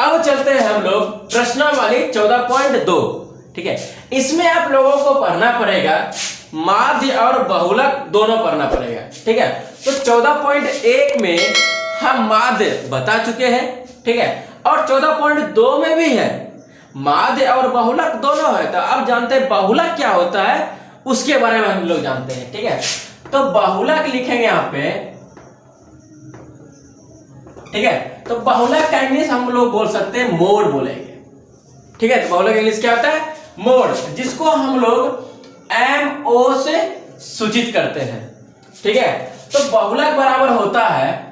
अब चलते हैं हम लोग प्रश्नावली 14.2। ठीक है, इसमें आप लोगों को पढ़ना पड़ेगा माध्य और बहुलक दोनों पढ़ना पड़ेगा। ठीक है, तो 14.1 में हम माध्य बता चुके हैं। ठीक है, और 14.2 में भी है माध्य और बहुलक दोनों है। तो अब जानते हैं बहुलक क्या होता है, उसके बारे में हम लोग जानते हैं। ठीक है, तो बहुलक लिखेंगे यहाँ पे। ठीक है, तो बहुलक का इंग्लिश हम लोग बोल सकते हैं मोड बोलेंगे। ठीक है, तो बहुलक इंग्लिश क्या होता है, मोड, जिसको हम लोग MO से सूचित करते हैं। ठीक है, तो बहुलक बराबर होता है,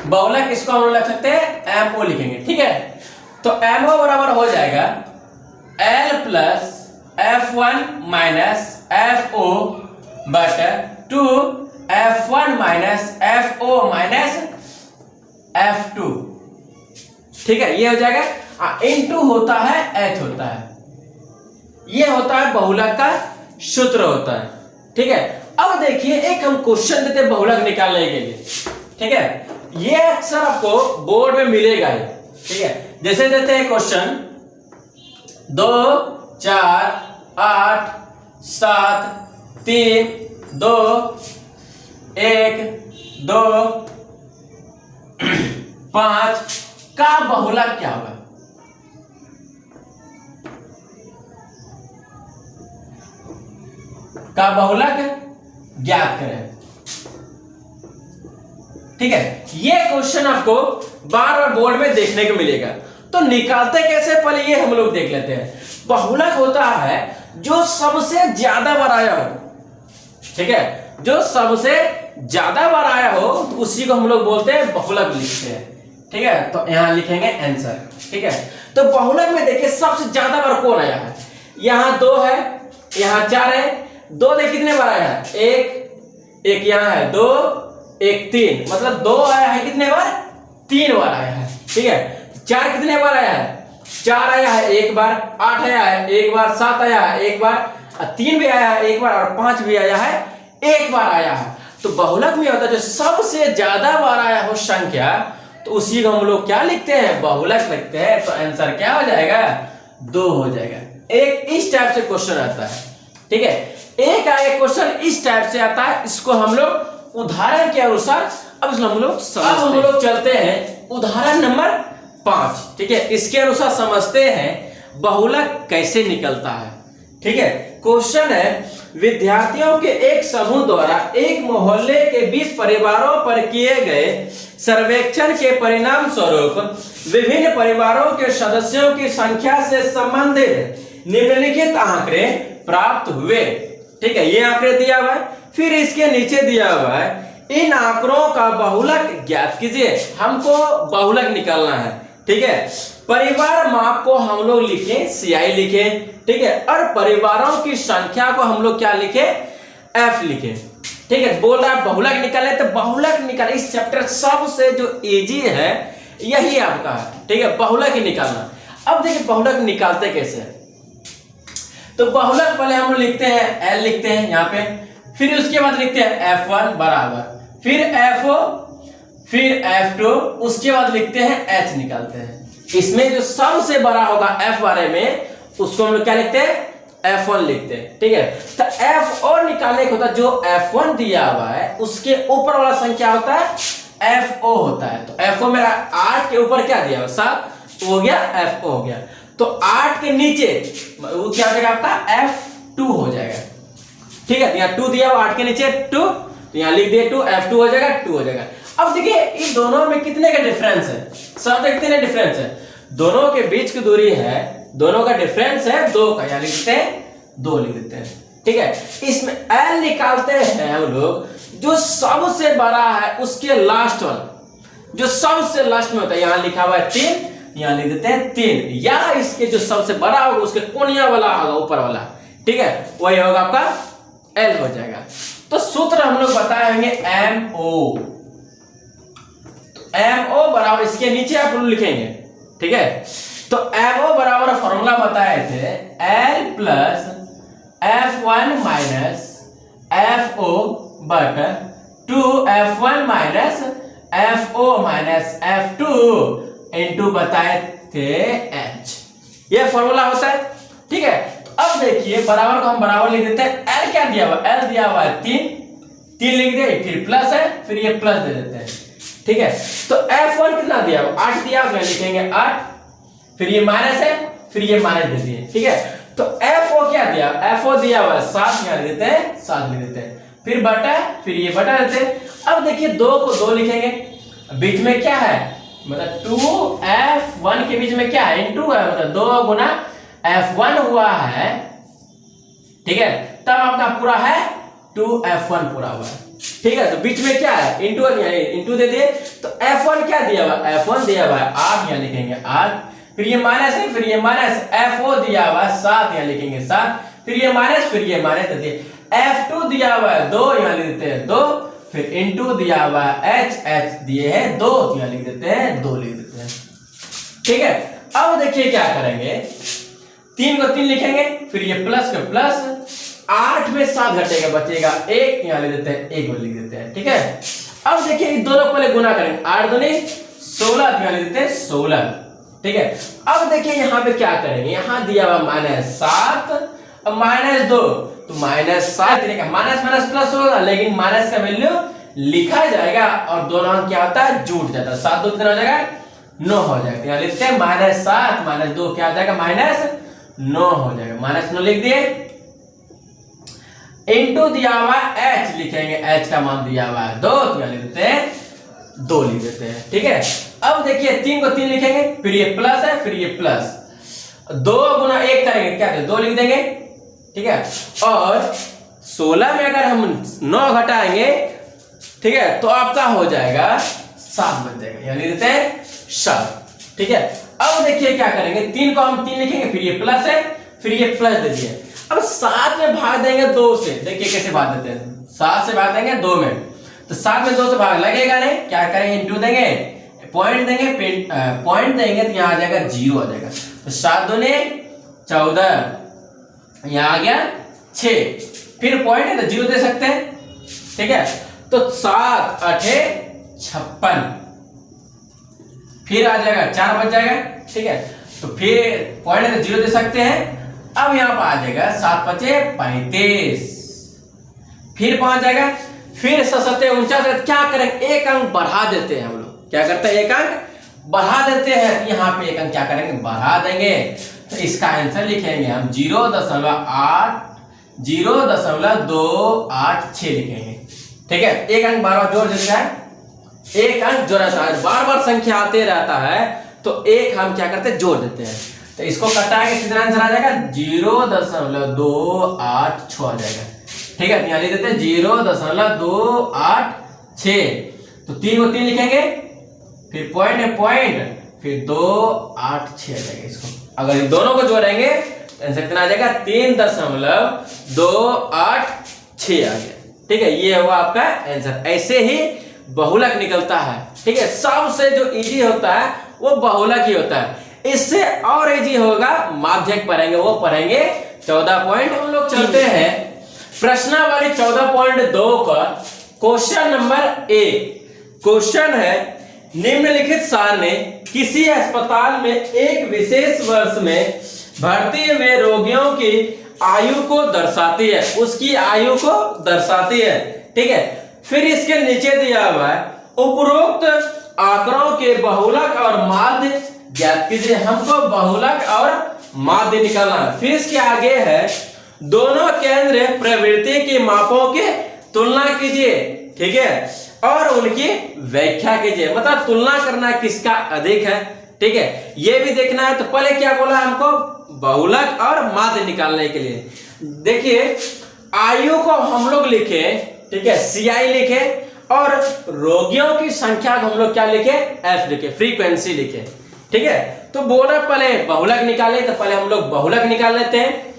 बहुलक इसको हम लोग लिख सकते हैं MO लिखेंगे। ठीक है, तो MO बराबर हो जाएगा L plus F1 minus FO बटा 2 F1 minus FO minus F2। ठीक है, ये हो जाएगा। इनटू होता है H होता है, ये होता है बहुलक का सूत्र होता है। ठीक है, अब देखिए एक हम क्वेश्चन देते हैं बहुलक निकालने के लिए। ठीक है, ये अक्सर आपको बोर्ड में मिलेगा ही। ठीक है, जैसे देते हैं क्वेश्चन 2 4 8 7 3 2 1 2 5 का बहुलक क्या होगा। का बहुलक ज्ञात करें। ठीक है, ये क्वेश्चन आपको बार बार बोर्ड में देखने को मिलेगा। तो निकालते कैसे, पहले ये हम लोग देख लेते हैं। बहुलक होता है जो सबसे ज्यादा बार आया हो। ठीक है, जो सबसे ज्यादा बार आया हो तो उसी को हम लोग बोलते हैं बहुलक लिखते हैं। ठीक है, तो यहां लिखेंगे आंसर। ठीक है, तो बहुलक में देखिए सबसे ज्यादा बार कौन आया है। यहां 2 है, यहां 4 है। 2 देखिए कितने बार आया है, 1 यहाँ है, 2 1 3, मतलब 2 आया है कितने बार, 3 बार आया है। ठीक है, 4 कितने बार आया है, 4 आया है 1 बार, 8 आया है 1 बार, 7 आया है 1 बार, 3 भी आया है 1 बार और 5 भी आया है 1 बार आया है। तो बहुलक में होता है जो सबसे ज्यादा बार आया हो संख्या, तो उसी को हम लोग क्या लिखते हैं, बहुलक लिखते हैं। तो आंसर क्या हो जाएगा, 2 हो जाएगा। एक इस टाइप से क्वेश्चन आता है। ठीक है, एक आया क्वेश्चन इस टाइप से आता है, इसको हम लोग उदाहरण के अनुसार अब हम लोग चलते हैं उदाहरण नंबर 5। ठीक है, इसके अनुसार समझते हैं बहुलक कैसे निकलता है। ठीक है, क्वेश्चन है विद्यार्थियों के एक समूह द्वारा एक मोहल्ले के 20 परिवारों पर किए गए सर्वेक्षण के परिणाम स्वरूप विभिन्न परिवारों के सदस्यों की संख्या से संबंधित निम्नलिखित आंकड़े प्राप्त हुए। ठीक है, ये आंकड़े दिया हुआ है, फिर इसके नीचे दिया हुआ है इन आंकड़ों का बहुलक ज्ञात कीजिए। हमको बहुलक निकालना है। ठीक है, परिवार माप को हम लोग लिखे CI लिखे। ठीक है, और परिवारों की संख्या को हम लोग क्या लिखे, F लिखे। ठीक है, बोल रहा है बहुलक निकाले, तो बहुलक निकाले। इस चैप्टर सबसे जो इजी है यही आपका है। ठीक है, बहुलक ही निकालना। अब देखिए बहुलक निकालते कैसे। तो बहुलक पहले हम लोग लिखते हैं L लिखते हैं यहाँ पे, फिर उसके बाद लिखते हैं F1 बराबर, फिर FO, फिर F2, उसके बाद लिखते हैं H निकालते हैं। इसमें जो सबसे बड़ा होगा F बारे में, उसको हम लोग क्या लिखते हैं, F1 लिखते हैं। ठीक है, तो FO निकालने को होता है, जो F1 दिया हुआ है उसके ऊपर वाला संख्या होता है FO होता है। तो FO मेरा 8 के ऊपर क्या दिया, 7 हो गया, FO हो गया। तो 8 के नीचे वो क्या हो जाएगा आपका, F2 हो जाएगा। ठीक है, यहाँ 2 दिया हुआ, 8 के नीचे 2, तो यहाँ लिख दिए 2, F2 हो जाएगा, 2 हो जाएगा। अब देखिए इन दोनों में कितने का डिफरेंस है, सब देखते हैं डिफरेंस है, दोनों के बीच की दूरी है, दोनों का डिफरेंस है 2 का, यहाँ लिखते हैं 2 लिख देते हैं। ठीक है, इसमें L निकालते हैं हम लोग, जो सबसे बड़ा है उसके लास्ट वाला, जो सबसे लास्ट में होता है, यहाँ लिखा हुआ है 3, यहाँ लिख देते हैं 3, या इसके जो सबसे बड़ा होगा उसके कोनिया वाला होगा, ऊपर वाला। ठीक है, वही होगा आपका L हो जाएगा। तो सूत्र हम लोग बताएंगे MO। तो MO बराबर, इसके नीचे आप लोग लिखेंगे। ठीक है, तो MO बराबर फॉर्मूला बताए थे L plus F1 minus FO but 2 F1 minus FO minus F2 into बताए थे H। ये फॉर्मूला होता है, ठीक है। तो अब देखिए बराबर को हम बराबर लिख देते हैं। L क्या दिया हुआ, L दिया हुआ है 3 लिख दिए, फिर प्लस है, फिर ये प्लस दे देते हैं, ठीक है। तो F1 कितना दिया हुआ, 8 दिया हुआ, लिखेंगे 8, फिर ये माइनस है, फिर ये माइनस दे दिए, ठीक है। तो FO क्या दिया, FO दिया हुआ 7, यहाँ लिख देते हैं 7 लिख देते हैं, फिर बटा, फिर ये बटा देते हैं। अब देखिए 2 को 2 लिखेंगे, बीच में क्या है, मतलब 2F1 के बीच में क्या है, इनटू है, मतलब 2 गुना F1 हुआ है, ठीक है। तब आपका पूरा है 2F1 पूरा हुआ है, ठीक है। तो बीच में क्या है, इंटू इंटू दे दिए। तो F1 क्या दिया हुआ, F1 दिया हुआ है 8, यहाँ लिखेंगे 8, फिर ये माइनस है, फिर ये माइनस, FO दिया हुआ है 7, यहाँ लिखेंगे 7, फिर ये माइनस, फिर ये माइनस दे दिए। F2 दिया हुआ है 2, यहाँ लिख देते हैं 2, फिर इंटू दिया हुआ है H दिए हैं 2, तो यहाँ लिख देते हैं 2 लिख देते हैं, ठीक है। अब देखिए क्या करेंगे, 3 को 3 लिखेंगे, फिर ये प्लस का प्लस, 8 में 7 घटेगा, बचेगा 1, यहाँ लिख देते हैं 1 लिख देते हैं, ठीक है। अब देखिए इन दोनों को पहले गुना करेंगे, 8 दूनी 16, यहाँ लिख देते हैं 16, ठीक है। अब देखिए यहाँ पे क्या करेंगे, यहाँ दिया हुआ माइनस 7, अब माइनस 2, तो माइनस 7 माइनस माइनस प्लस होगा, लेकिन माइनस का वैल्यू लिखा जाएगा और दोनों क्या होता है, जुट जाता है, 7 2 कितना हो जाएगा, 9 हो जाएगा। यहाँ लिखते हैं माइनस 7 माइनस 2 क्या हो जाएगा, माइनस 9 हो जाएगा, माइनस 9 लिख दिए। इंटू दिया हुआ H लिखेंगे, H का मान दिया हुआ है 2, तो यहाँ लिख देते हैं 2 लिख देते हैं, ठीक है। अब देखिए 3 को 3 लिखेंगे, फिर ये प्लस है, फिर ये प्लस, 2 गुना 1 करेंगे, क्या करें 2 लिख देंगे, ठीक है। और 16 में अगर हम 9 घटाएंगे, ठीक है, तो आपका हो जाएगा 7 बन जाएगा, यहाँ लिख देते हैं 7, ठीक है। अब देखिए क्या करेंगे, 3 को हम 3 लिखेंगे, फिर ये प्लस है, फिर ये प्लस दे दिए। अब 7 में भाग देंगे 2 से, देखिए कैसे भाग देते हैं, 7 से भाग देंगे 2 में, तो 7 में 2 से भाग लगेगा नहीं, क्या करेंगे, इंटू देंगे, पॉइंट देंगे, पॉइंट देंगे, तो यहाँ आ जाएगा 0 आ जाएगा, तो 7 दूनी 14, यहाँ आ गया 6, फिर पॉइंट है तो 0 दे सकते हैं, ठीक है। तो 7 8 56, फिर आ जाएगा 4 बच जाएगा, ठीक है। तो फिर पॉइंट है तो 0 दे सकते हैं। अब यहाँ पर आ जाएगा 7 5 35, फिर 5 जाएगा, फिर 7 49, क्या करेंगे, एक अंक बढ़ा देते हैं हम लोग, क्या करते हैं, एक अंक बढ़ा देते हैं, यहाँ पे एक अंक क्या करेंगे, बढ़ा देंगे। तो इसका आंसर लिखेंगे हम 0.286 लिखेंगे, ठीक है। एक अंक बार बार जोड़ देता है, एक अंक जोड़ा था, बार बार संख्या आते रहता है, तो एक हम क्या करते हैं, जोड़ देते हैं। तो इसको कटाएंगे, कितना आंसर आ जाएगा, 0.286 आ जाएगा, ठीक है। यहाँ लिख देते हैं 0.286, तो 3 को 3 लिखेंगे, फिर पॉइंट है पॉइंट, फिर 286 आ जाएगा। इसको अगर इन दोनों को जोड़ेंगे तो आंसर कितना आ जाएगा, 3.286 आ गया, ठीक है। ये हुआ आपका आंसर। ऐसे ही बहुलक निकलता है, ठीक है। सबसे जो इजी होता है वो बहुलक ही होता है, इससे और इजी होगा माध्यक पढ़ेंगे, वो पढ़ेंगे 14 पॉइंट। हम लोग चलते हैं प्रश्नावली 14.2 का क्वेश्चन नंबर 1। क्वेश्चन है, निम्नलिखित सारणी किसी अस्पताल में एक विशेष वर्ष में भर्ती हुए रोगियों की आयु को दर्शाती है, उसकी आयु को दर्शाती है, ठीक है। फिर इसके नीचे दिया हुआ है, उपरोक्त आंकड़ों के बहुलक और माध्य ज्ञात कीजिए। हमको बहुलक और माध्य निकालना है। फिर इसके आगे है, दोनों केंद्र प्रवृत्ति के मापों की तुलना कीजिए, ठीक है, और उनकी व्याख्या कीजिए, मतलब तुलना करना किसका अधिक है, ठीक है, ये भी देखना है। तो पहले क्या बोला हमको, बहुलक और माध्य निकालने के लिए। देखिए आयु को हम लोग लिखे, ठीक है, CI लिखे, और रोगियों की संख्या को हम लोग क्या लिखे, F लिखे, फ्रीक्वेंसी लिखे, ठीक है। तो बोला पहले बहुलक निकाले, तो पहले हम लोग बहुलक निकाल लेते हैं,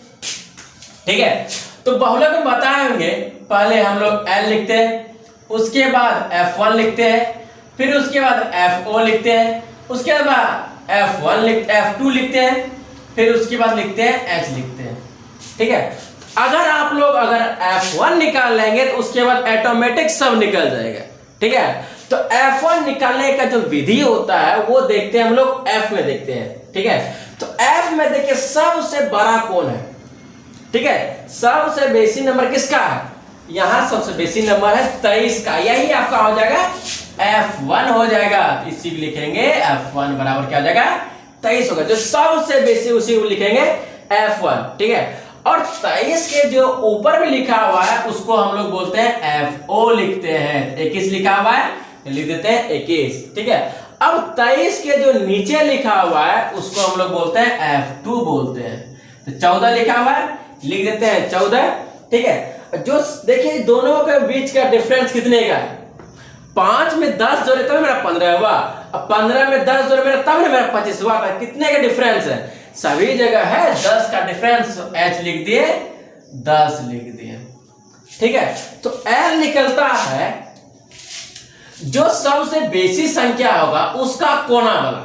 ठीक है। तो बहुलक में बताएंगे, पहले हम लोग L लिखते हैं, उसके बाद F1 लिखते हैं, फिर उसके बाद FO लिखते हैं, उसके बाद F2 लिखते हैं, फिर उसके बाद लिखते हैं H लिखते हैं, ठीक है। अगर आप लोग अगर F1 निकाल लेंगे तो उसके बाद ऑटोमेटिक सब निकल जाएगा, ठीक है। तो तो F1 निकालने का जो विधि होता है वो देखते हैं हम लोग F में देखते हैं, ठीक है। तो F में देखिए सबसे बड़ा कौन है, ठीक है, सबसे बेसी नंबर किसका है, यहां सबसे बेसी नंबर है 23 का, यही आपका हो जाएगा F1 हो जाएगा। इसी लिखेंगे F1 बराबर क्या हो जाएगा 23 होगा, जो सबसे बेसी उसी को लिखेंगे F1, ठीक है। और 23 के जो ऊपर में लिखा हुआ है उसको हम लोग बोलते हैं FO लिखते हैं, 21 लिखा हुआ है लिख देते हैं 21, ठीक है। अब 23 के जो नीचे लिखा हुआ है उसको हम लोग बोलते हैं F2 बोलते हैं, तो 14 लिखा हुआ है लिख देते हैं 14, ठीक है। जो देखिए दोनों के बीच का डिफरेंस कितने का है, 5 में 10 जोड़े तब मेरा 15 हुआ, अब 15 में 10 जोड़े मेरा तब मेरा 25 हुआ था, कितने का डिफरेंस है, सभी जगह है 10 का डिफरेंस, H लिख दिए 10 लिख दिए, ठीक है। तो L निकलता है जो सबसे बेसी संख्या होगा उसका कोना वाला,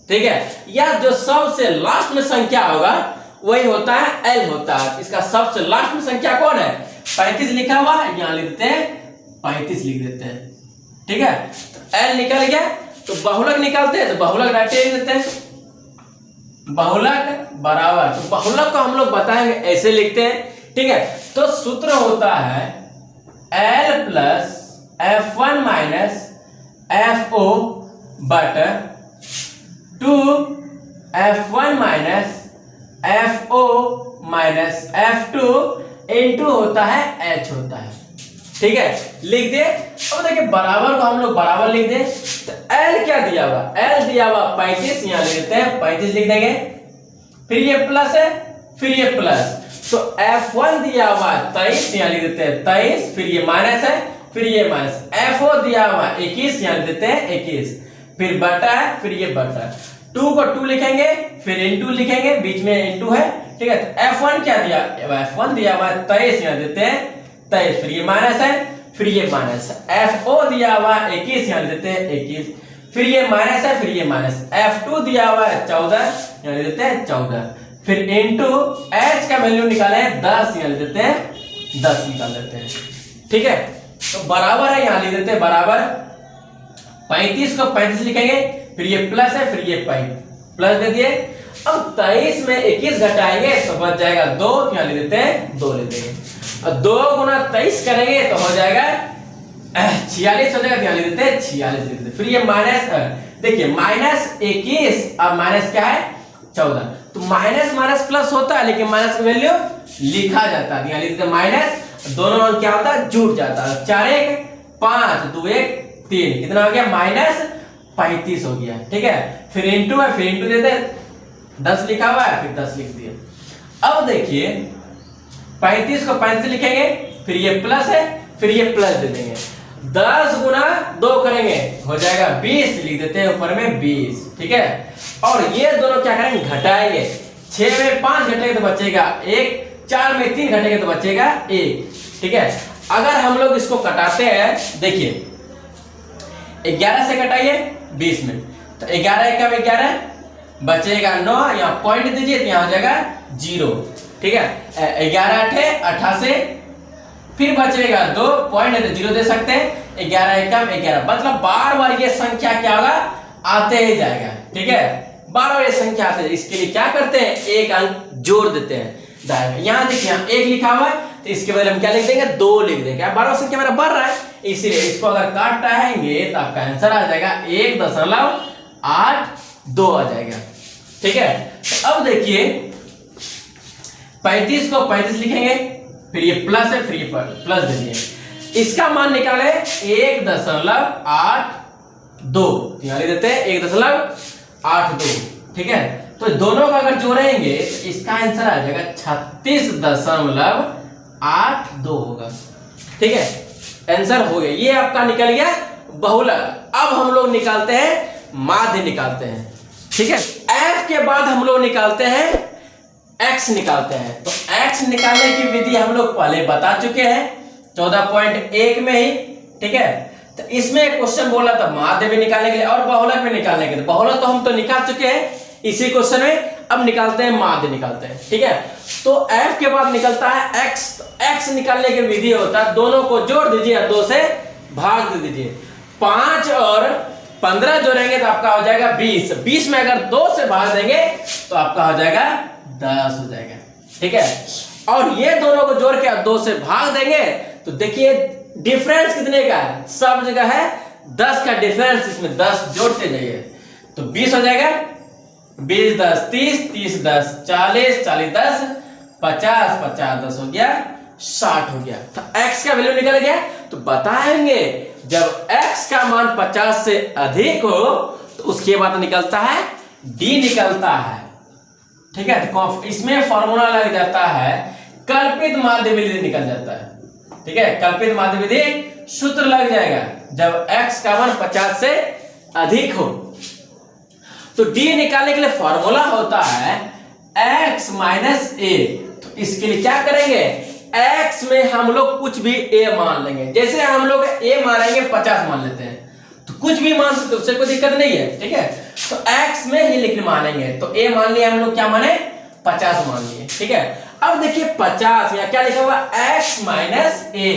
ठीक है, या जो सबसे लास्ट में संख्या होगा वही होता है L होता है। इसका सबसे लास्ट में संख्या कौन है, 35 लिखा हुआ है, यहां लिख देते हैं 35 लिख देते हैं, ठीक है। तो L निकल गया, तो बहुलक निकालते हैं, तो बहुलक डायरेक्ट लिख देते हैं, बहुलक बराबर, तो बहुलक को हम लोग बताएंगे ऐसे लिखते हैं, ठीक है। तो सूत्र होता है L plus F1 minus FO बटा 2 F1 minus FO minus F2 into होता है H होता है, ठीक है, लिख दे। अब देखिए बराबर को हम लोग बराबर लिख दे, तो L क्या दिया हुआ, L दिया हुआ 35, यहां लिख देते हैं 35 लिख देंगे, फिर ये प्लस है फिर ये प्लस, तो F1 दिया हुआ 23, यहां लिख देते हैं 23, फिर ये माइनस है फिर ये माइनस, FO दिया हुआ 21, यहां लिख देते हैं 21, फिर बटा है फिर ये बटा, 2 को 2 लिखेंगे फिर इनटू लिखेंगे, बीच में इनटू है, ठीक है। तो F1 क्या दिया, F1 दिया हुआ 23, यहां देते हैं 23, फिर ये माइनस है फिर ये माइनस है, FO दिया हुआ 21, यहां देते हैं 21, फिर ये माइनस है फिर ये माइनस, F2 दिया हुआ है 14, यहां देते हैं 14, फिर इनटू H का वैल्यू निकाले 10, यहां देते हैं 10 निकाल देते हैं, ठीक है। तो बराबर है, यहां लिख देते हैं बराबर, 35 को 35 लिखेंगे, फिर ये प्लस है फिर ये प्लस दे दिए। अब 23 में 21 घटाएंगे तो बच जाएगा 2, यहां लिख देते हैं 2 ले देंगे, और 2 गुना 23 करेंगे तो हो जाएगा 46 हो जाएगा, यहां लिख देते हैं 46 लिख देते, फिर ये माइनस, देखिए माइनस 21 अब माइनस क्या है 14, तो माइनस माइनस प्लस होता है लेकिन माइनस का वैल्यू लिखा जाता है, यहां लिख देते हैं माइनस, दोनों अंक क्या होता है जुड़ जाता है, 4 1 5 2 1 3, कितना हो गया माइनस 35 हो गया, ठीक है। फिर इनटू है फिर इनटू देते हैं, 10 लिखा हुआ है फिर 10 लिख दिए। अब देखिए 35 को 35 लिखेंगे, फिर ये प्लस है फिर ये प्लस दे देंगे, 10 गुना 2 करेंगे हो जाएगा 20, लिख देते हैं ऊपर में 20, ठीक है। और ये दोनों क्या करेंगे घटाएंगे, 6 में 5 घटेगा तो बचेगा 1, 4 में 3 घटेगा तो बचेगा 1, ठीक है। अगर हम लोग इसको कटाते हैं, देखिए 11 से कटाइए 20 में, तो 11 का 11 बचेगा 9, यहाँ पॉइंट दीजिए तो यहाँ हो जाएगा 0, ठीक है। 11 8 88, फिर बचेगा 2 पॉइंट है तो 0 दे सकते हैं, 11 एकम 11, मतलब बार बार ये संख्या क्या होगा आते ही जाएगा, ठीक है, बार बार ये संख्या आते हैं। इसके लिए क्या करते हैं, एक अंक जोड़ देते हैं, यहाँ देखिए यहाँ 1 लिखा हुआ है तो इसके बदले हम क्या लिख देंगे 2 लिख देंगे, बार बार संख्या मेरा बढ़ रहा है, इसीलिए इसको अगर काटेंगे तो आपका आंसर आ जाएगा 1.82 आ जाएगा, ठीक है। तो अब देखिए 35 को 35 लिखेंगे, फिर ये प्लस है फिर ये प्लस दे दिए, इसका मान निकाले 1.82, यहां लिख देते हैं 1.82, ठीक है। तो दोनों का अगर जोड़ेंगे तो इसका आंसर आ जाएगा 36.82 होगा, ठीक है, आंसर हो गया। ये आपका निकल गया बहुलक। अब हम लोग निकालते हैं माध्य निकालते हैं, ठीक है। F के बाद हम लोग निकालते हैं X निकालते हैं, तो X निकालने की विधि हम लोग पहले बता चुके हैं 14.1 में ही, ठीक है। तो इसमें एक क्वेश्चन बोला था माध्य भी निकालने के लिए और बहुलक भी निकालने के लिए, बहुलक तो हम तो निकाल चुके हैं इसी क्वेश्चन में, अब निकालते हैं माध्य निकालते हैं, ठीक है। तो F के बाद निकलता है X, तो X निकालने की विधि होता है दोनों को जोड़ दीजिए 2 से भाग दे दीजिए, 5 और 15 जोड़ेंगे तो आपका हो जाएगा 20। 20 में अगर 2 से भाग देंगे तो आपका हो जाएगा 10 हो जाएगा। ठीक है, और ये दोनों को जोड़ के 2 से भाग देंगे तो देखिए डिफरेंस कितने का है, सब जगह है 10 का डिफरेंस, इसमें 10 जोड़ते जाइए तो 20 हो जाएगा। 20 10 30, 30 10 40, 40 10 50, 50 10 हो गया 60 हो गया। तो x का वैल्यू निकल गया। तो बताएंगे जब x का मान 50 से अधिक हो तो उसके बाद निकलता है d निकलता है। ठीक है, तो इसमें फॉर्मूला लग जाता है कल्पित माध्य विधि निकल जाता है। ठीक है, कल्पित माध्य विधि सूत्र लग जाएगा जब x का मान 50 से अधिक हो। तो d निकालने के लिए फॉर्मूला होता है x माइनस ए। तो इसके लिए क्या करेंगे, x में हम लोग कुछ भी a मान लेंगे। जैसे हम लोग a मानेंगे 50 मान लेते हैं, तो कुछ भी मान सकते, उससे कोई दिक्कत नहीं है। ठीक है, तो x में ही लिख मानेंगे, तो a मान लिया हम लोग, क्या माने 50 मान लिए। ठीक है, अब देखिए 50 या क्या लिखा हुआ x माइनस ए,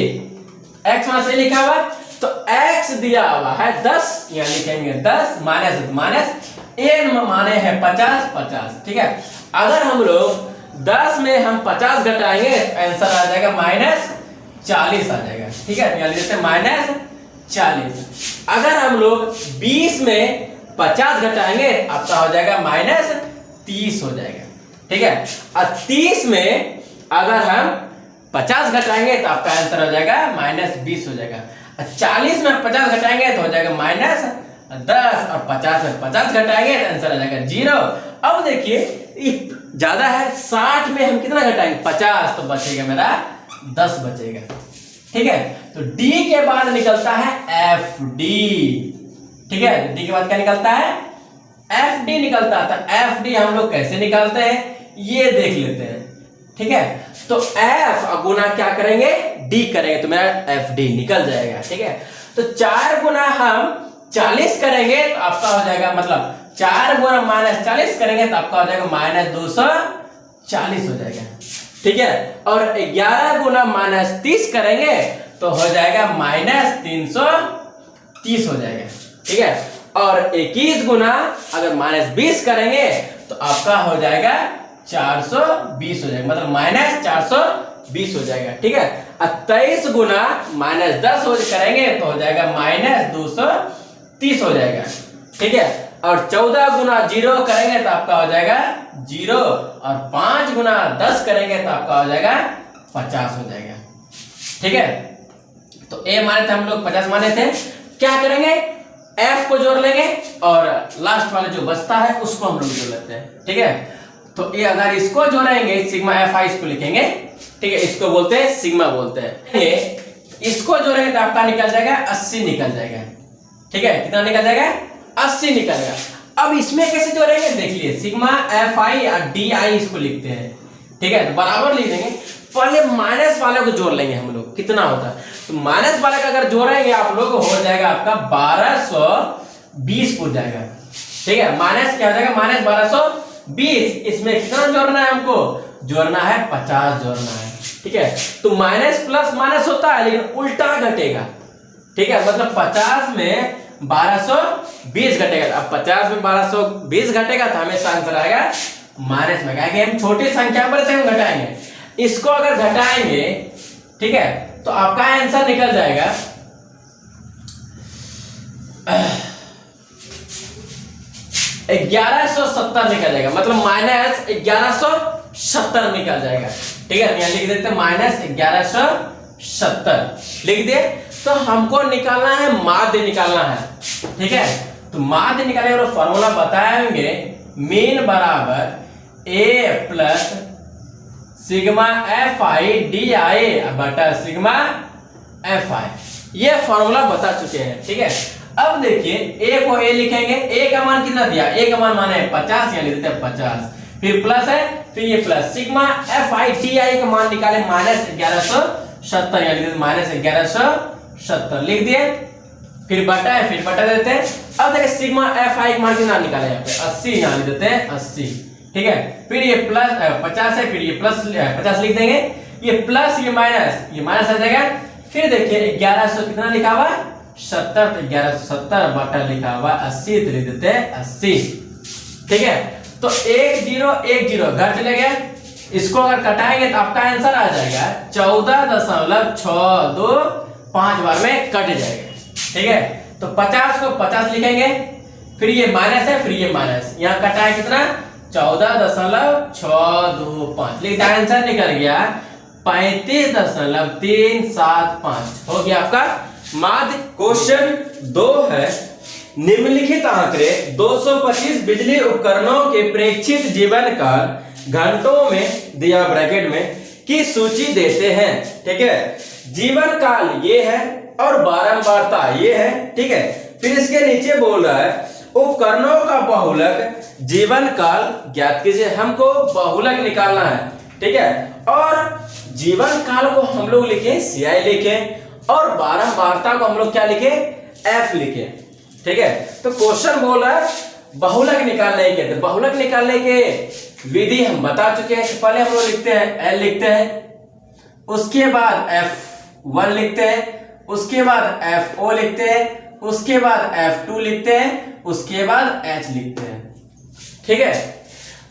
x माइनस ए लिखा हुआ, तो x दिया हुआ है 10, यहाँ लिखेंगे 10 माइनस माइनस ए माने हैं 50 50। ठीक है, अगर हम लोग 10 में हम 50 घटाएंगे आंसर आ जाएगा माइनस 40 आ जाएगा। ठीक है, यहाँ लिख देते हैं माइनस 40। अगर हम लोग 20 में 50 घटाएंगे आपका हो जाएगा माइनस 30 हो जाएगा। ठीक है, और 30 में अगर हम 50 घटाएंगे तो आपका आंसर हो जाएगा माइनस 20 हो जाएगा। 40 में 50 घटाएंगे तो हो जाएगा माइनस 10, और 50 में 50 घटाएंगे तो आंसर आ जाएगा 0। अब देखिए ज्यादा है, 60 में हम कितना घटाएंगे 50, तो बचेगा मेरा 10 बचेगा। ठीक है, तो D के बाद निकलता है FD। ठीक है, D के बाद क्या निकलता है FD निकलता है। तो FD हम लोग कैसे निकालते हैं ये देख लेते हैं। ठीक है, तो F गुना क्या करेंगे D करेंगे तो मेरा FD निकल जाएगा। ठीक है, तो 4 गुना हम 40 करेंगे तो आपका हो जाएगा, मतलब 4 गुना माइनस 40 करेंगे तो आपका हो जाएगा माइनस 240 हो जाएगा। ठीक है, और 11 गुना माइनस 30 करेंगे तो हो जाएगा माइनस 330 हो जाएगा। ठीक है, और 21 गुना अगर माइनस 20 करेंगे तो आपका हो जाएगा 420 हो जाएगा, मतलब माइनस 420 हो जाएगा। ठीक है, 23 गुना माइनस 10 करेंगे तो हो जाएगा माइनस 230 हो जाएगा। ठीक है, और 14 गुना 0 करेंगे तो आपका हो जाएगा 0, और 5 गुना 10 करेंगे तो आपका हो जाएगा 50 हो जाएगा। ठीक है, तो a माने थे हम लोग 50 माने थे, क्या करेंगे f को जोड़ लेंगे और लास्ट वाले जो बचता है उसको हम लोग जोड़ लेते हैं। ठीक है, तो ये अगर इसको जोड़ेंगे सिग्मा fi इसको लिखेंगे। ठीक है, इसको बोलते हैं सिग्मा बोलते हैं। इसको जोड़ेंगे तो आपका निकल जाएगा 80 निकल जाएगा। ठीक है, कितना निकल जाएगा 80 निकलेगा। अब इसमें कैसे जोड़ेंगे देखिए, सिग्मा fi और di इसको लिखते हैं। ठीक है, तो बराबर लिख देंगे, पहले माइनस वाले को जोड़ लेंगे हम लोग, कितना होता है तो माइनस वाले का अगर जोड़ेंगे आप लोग हो जाएगा आपका 1220 हो जाएगा। ठीक है, माइनस क्या हो जाएगा माइनस 1220, इसमें कितना जोड़ना है हमको, जोड़ना है 50 जोड़ना है। ठीक है, तो माइनस प्लस माइनस होता है लेकिन उल्टा घटेगा। ठीक है, मतलब 50 में 1220 घटेगा। अब 50 में 1220 घटेगा तो हमेशा आंसर आएगा माइनस में, क्या हम छोटी संख्या पर से हम घटाएंगे, इसको अगर घटाएंगे ठीक है तो आपका आंसर निकल जाएगा 1170 निकल जाएगा, मतलब माइनस 1170 निकल जाएगा। ठीक है, यहाँ लिख देते हैं माइनस 1170 लिख दिए। तो हमको निकालना है माध्य निकालना है। ठीक है, तो माध्य निकालने का फॉर्मूला बताएंगे, मीन बराबर a plus sigma fi di बटा सिग्मा fi, ये फॉर्मूला बता चुके हैं। ठीक है, अब देखिए a को a लिखेंगे, a का मान कितना दिया, a का मान माने 50, यहाँ लिख देते हैं 50, फिर प्लस है, फिर ये प्लस सिग्मा fi di का मान निकाले माइनस 1170, यहाँ लिख देते माइनस 1170 लिख दिए, फिर बटा है, फिर बटा देते हैं। अब देखिए सिग्मा fi का मान कितना निकाले, यहाँ पे 80, यहाँ लिख देते हैं 80। ठीक है, फिर ये प्लस 50 है, फिर ये प्लस 50 लिख देंगे, ये प्लस ये माइनस आ जाएगा। फिर देखिए 1100 कितना लिखा हुआ 70 तो 1170 बटा लिखा हुआ 80 तो लिख देते हैं 80। ठीक है, तो 1 0 1 0 घर चले गए, इसको अगर कटाएंगे तो आपका आंसर आ जाएगा 14.62 बार में कट जाएगा। ठीक है, तो 50 को 50 लिखेंगे, फिर ये माइनस है, फिर ये माइनस, यहाँ कटाए कितना 14.625, लिखा आंसर निकल गया 35.375 हो गया आपका माध्य। क्वेश्चन 2 है, निम्नलिखित आंकड़े 225 बिजली उपकरणों के प्रेक्षित जीवन काल घंटों में दिया ब्रैकेट में की सूची देते हैं। ठीक है, जीवन काल ये है और बारंबारता ये है। ठीक है, फिर इसके नीचे बोल रहा है उपकरणों का बहुलक जीवन काल ज्ञात कीजिए, हमको बहुलक निकालना है। ठीक है, और जीवन काल को हम लोग लिखे CI लिखे और बारंबारता को हम लोग क्या लिखे F लिखे। ठीक है, तो क्वेश्चन बोल रहा है बहुलक निकालने के, तो बहुलक निकालने के विधि हम बता चुके हैं। पहले हम लोग लिखते हैं L लिखते हैं, उसके बाद F1 लिखते हैं, उसके बाद FO लिखते हैं, उसके बाद F2 लिखते हैं, उसके बाद H लिखते हैं। ठीक है,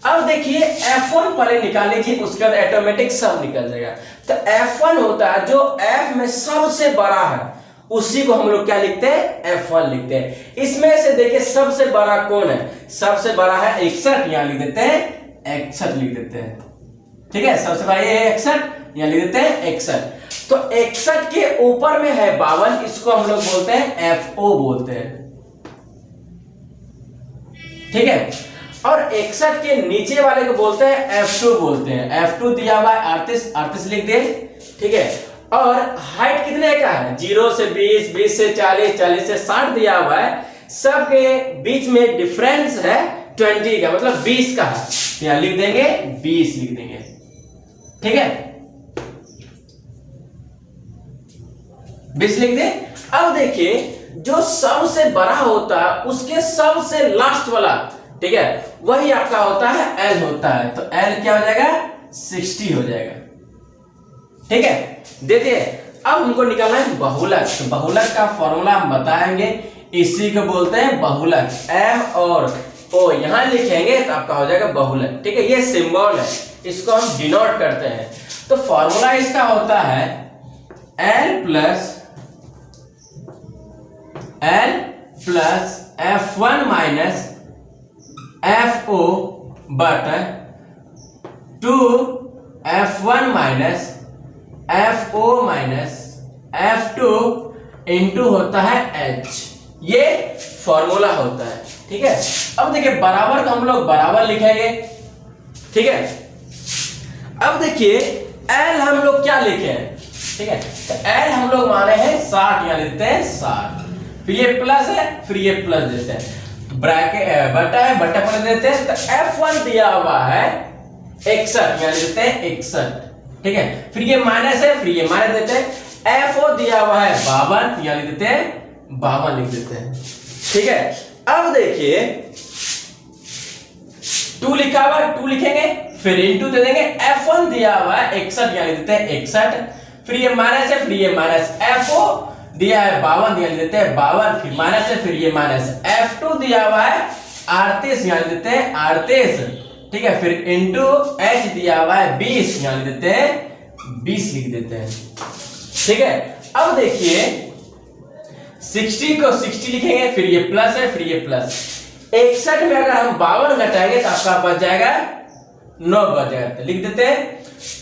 अब देखिए F1 पहले निकाल लीजिए, उसके बाद ऑटोमेटिक सब निकल जाएगा। तो F1 होता है जो F में सबसे बड़ा है, उसी को हम लोग क्या लिखते हैं F1 लिखते हैं। इसमें से देखिए सबसे बड़ा कौन है, सबसे बड़ा है 61, यहां लिख देते हैं 61 लिख देते हैं। ठीक है, सबसे बड़ा ये है 61, यहां लिख देते हैं 61। तो 61 के ऊपर में है 52, इसको हम लोग बोलते हैं FO बोलते हैं। ठीक है, और 61 के नीचे वाले को बोलते हैं F2 बोलते हैं। F2 दिया हुआ है 38 लिख दे। ठीक है, और हाइट कितने का है 0 से 20, 20 से 40, 40 से 60 दिया हुआ है, सबके बीच में डिफरेंस है 20 का, मतलब 20 का है, यहां लिख देंगे 20 लिख देंगे। ठीक है, 20 लिख दे। अब देखिए जो सबसे बड़ा होता है उसके सबसे लास्ट वाला, ठीक है, वही आपका होता है L होता है, तो L क्या हो जाएगा 60 हो जाएगा। ठीक है, देते हैं। अब हमको निकालना है बहुलक, तो बहुलक का फॉर्मूला हम बताएंगे, इसी को बोलते हैं बहुलक। M और O यहां लिखेंगे तो आपका हो जाएगा बहुलक। ठीक है, ये सिंबल है, इसको हम डिनोट करते हैं। तो फॉर्मूला इसका होता है L plus F1 minus FO बटा 2 F1 minus FO minus F2 into होता है H, ये फॉर्मूला होता है। ठीक है, अब देखिए बराबर का हम लोग बराबर लिखेंगे। ठीक है, अब देखिए L हम लोग क्या लिखे हैं, ठीक है, तो L हम लोग माने हैं 60, यहां लिखते हैं 60, फिर ये प्लस है, फिर ये प्लस देते हैं, ब्रैकेट बटा है, बटा प्लस देते हैं, तो F1 दिया हुआ है 61, यहां लिखते हैं 61। ठीक है, फिर ये माइनस है, फिर ये माइनस देते हैं, FO दिया हुआ है 52, यहां लिख देते हैं 52 लिख देते हैं। ठीक है, अब देखिए 2 लिखा हुआ है, 2 लिखेंगे, फिर इनटू दे देंगे, F1 दिया हुआ है 61, यहां लिख देते हैं 61, फिर ये माइनस है, फिर ये माइनस, FO दिया है 52, यहां लिख देते हैं 52, फिर माइनस है, फिर ये माइनस, F2 दिया हुआ है 38, यहां लिख देते हैं 38। ठीक है, फिर इनटू H दिया हुआ है 20, यहां लिख देते हैं 20 लिख देते हैं। ठीक है, अब देखिए 60 को 60 लिखेंगे, फिर ये प्लस है, फिर ये प्लस, 61 में अगर हम 52 घटाएंगे तो आपका बच जाएगा 9 बच जाएगा, तो लिख देते हैं।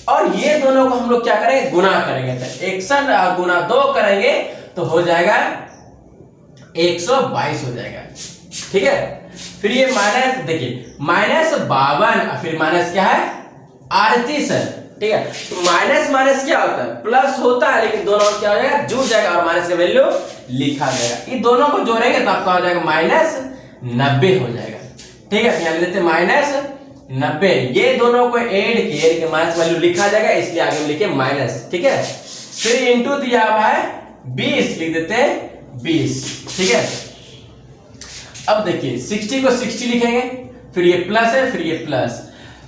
और ये दोनों को हम लोग क्या करेंगे गुना करेंगे, तो 61 गुना 2 करेंगे तो हो जाएगा 122 हो जाएगा। ठीक है, फिर ये माइनस, देखिए माइनस 52, फिर माइनस क्या है 38 है। ठीक है, तो माइनस माइनस क्या होता है प्लस होता है, लेकिन दोनों क्या हो जाएगा जुड़ जाएगा और माइनस का वैल्यू लिखा जाएगा। ये दोनों को जोड़ेंगे तो आपका हो जाएगा माइनस 90 हो जाएगा। ठीक है, यहां लेते हैं माइनस 90, ये दोनों को ऐड किए माइनस वैल्यू लिखा जाएगा, इसलिए आगे में लिखे माइनस। ठीक है, फिर इनटू दिया हुआ है 20, लिख देते हैं 20। ठीक है, अब देखिए 60 को 60 लिखेंगे, फिर ये प्लस है, फिर ये प्लस,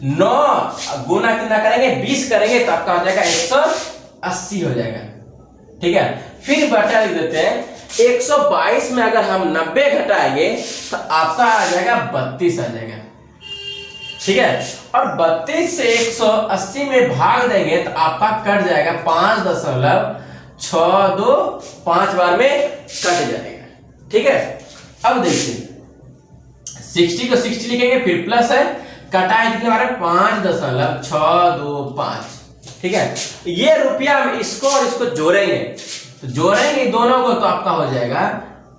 9 गुना कितना करेंगे 20 करेंगे तो आपका हो जाएगा 180 हो जाएगा। ठीक है, फिर बटा लिख देते हैं, 122 में अगर हम 90 घटाएंगे तो आपका आ जाएगा 32 आ जाएगा। ठीक है, और 32 से 180 में भाग देंगे तो आपका कट जाएगा 5.62, 5 बार में कट जाएगा। ठीक है, अब देखिए 60 को 60 लिखेंगे, फिर प्लस है, कटा है कितने बार, 5.625। ठीक है, ये रुपया हम इसको और इसको जोड़ेंगे, तो जोड़ेंगे दोनों को तो आपका हो जाएगा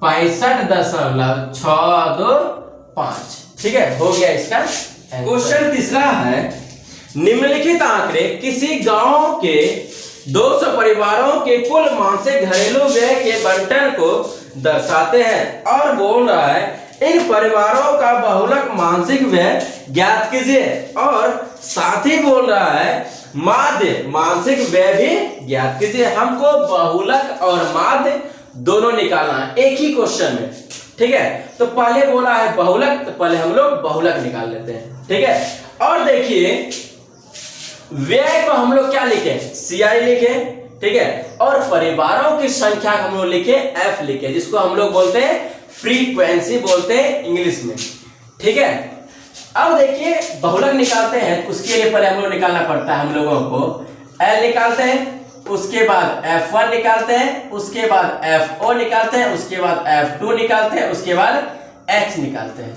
65.625। ठीक है, हो गया इसका। क्वेश्चन तीसरा है, निम्नलिखित आंकड़े किसी गांव के 200 परिवारों के कुल मासिक घरेलू व्यय के बंटन को दर्शाते हैं, और बोल रहा है इन परिवारों का बहुलक मासिक व्यय ज्ञात कीजिए, और साथ ही बोल रहा है माध्य मासिक व्यय भी ज्ञात कीजिए। हमको बहुलक और माध्य दोनों निकालना है एक ही क्वेश्चन में। ठीक है, तो पहले बोला है बहुलक, तो पहले हम लोग बहुलक निकाल लेते हैं। ठीक है, और देखिए व्यय को हम लोग क्या लिखे, CI लिखे। ठीक है, और परिवारों की संख्या हम लोग लिखे F लिखे, जिसको हम लोग बोलते हैं फ्रीक्वेंसी बोलते हैं इंग्लिश में। ठीक है, अब देखिए बहुलक निकालते हैं, उसके लिए पहले हम लोग निकालना पड़ता है, हम लोगों को L निकालते हैं, उसके बाद F1 निकालते हैं, उसके बाद FO निकालते हैं, उसके बाद F2 निकालते हैं, उसके बाद H निकालते हैं।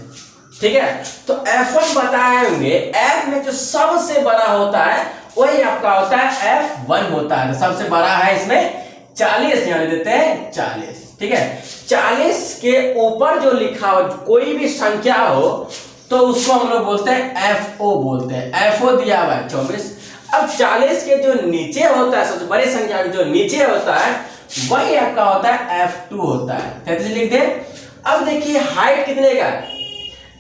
ठीक है, तो F1 बताए होंगे, F में जो सबसे बड़ा होता है वही आपका होता है F1 होता है। तो सबसे बड़ा है इसमें 40, यहाँ देते हैं 40। ठीक है, 40 के ऊपर जो लिखा हो कोई भी संख्या हो तो उसको हम लोग बोलते हैं FO बोलते हैं। FO दिया हुआ है 24। अब 40 के जो नीचे होता है, सबसे बड़ी संख्या के जो नीचे होता है वही आपका होता है F2 होता है। 33 लिख दे। अब देखिए हाइट कितने का,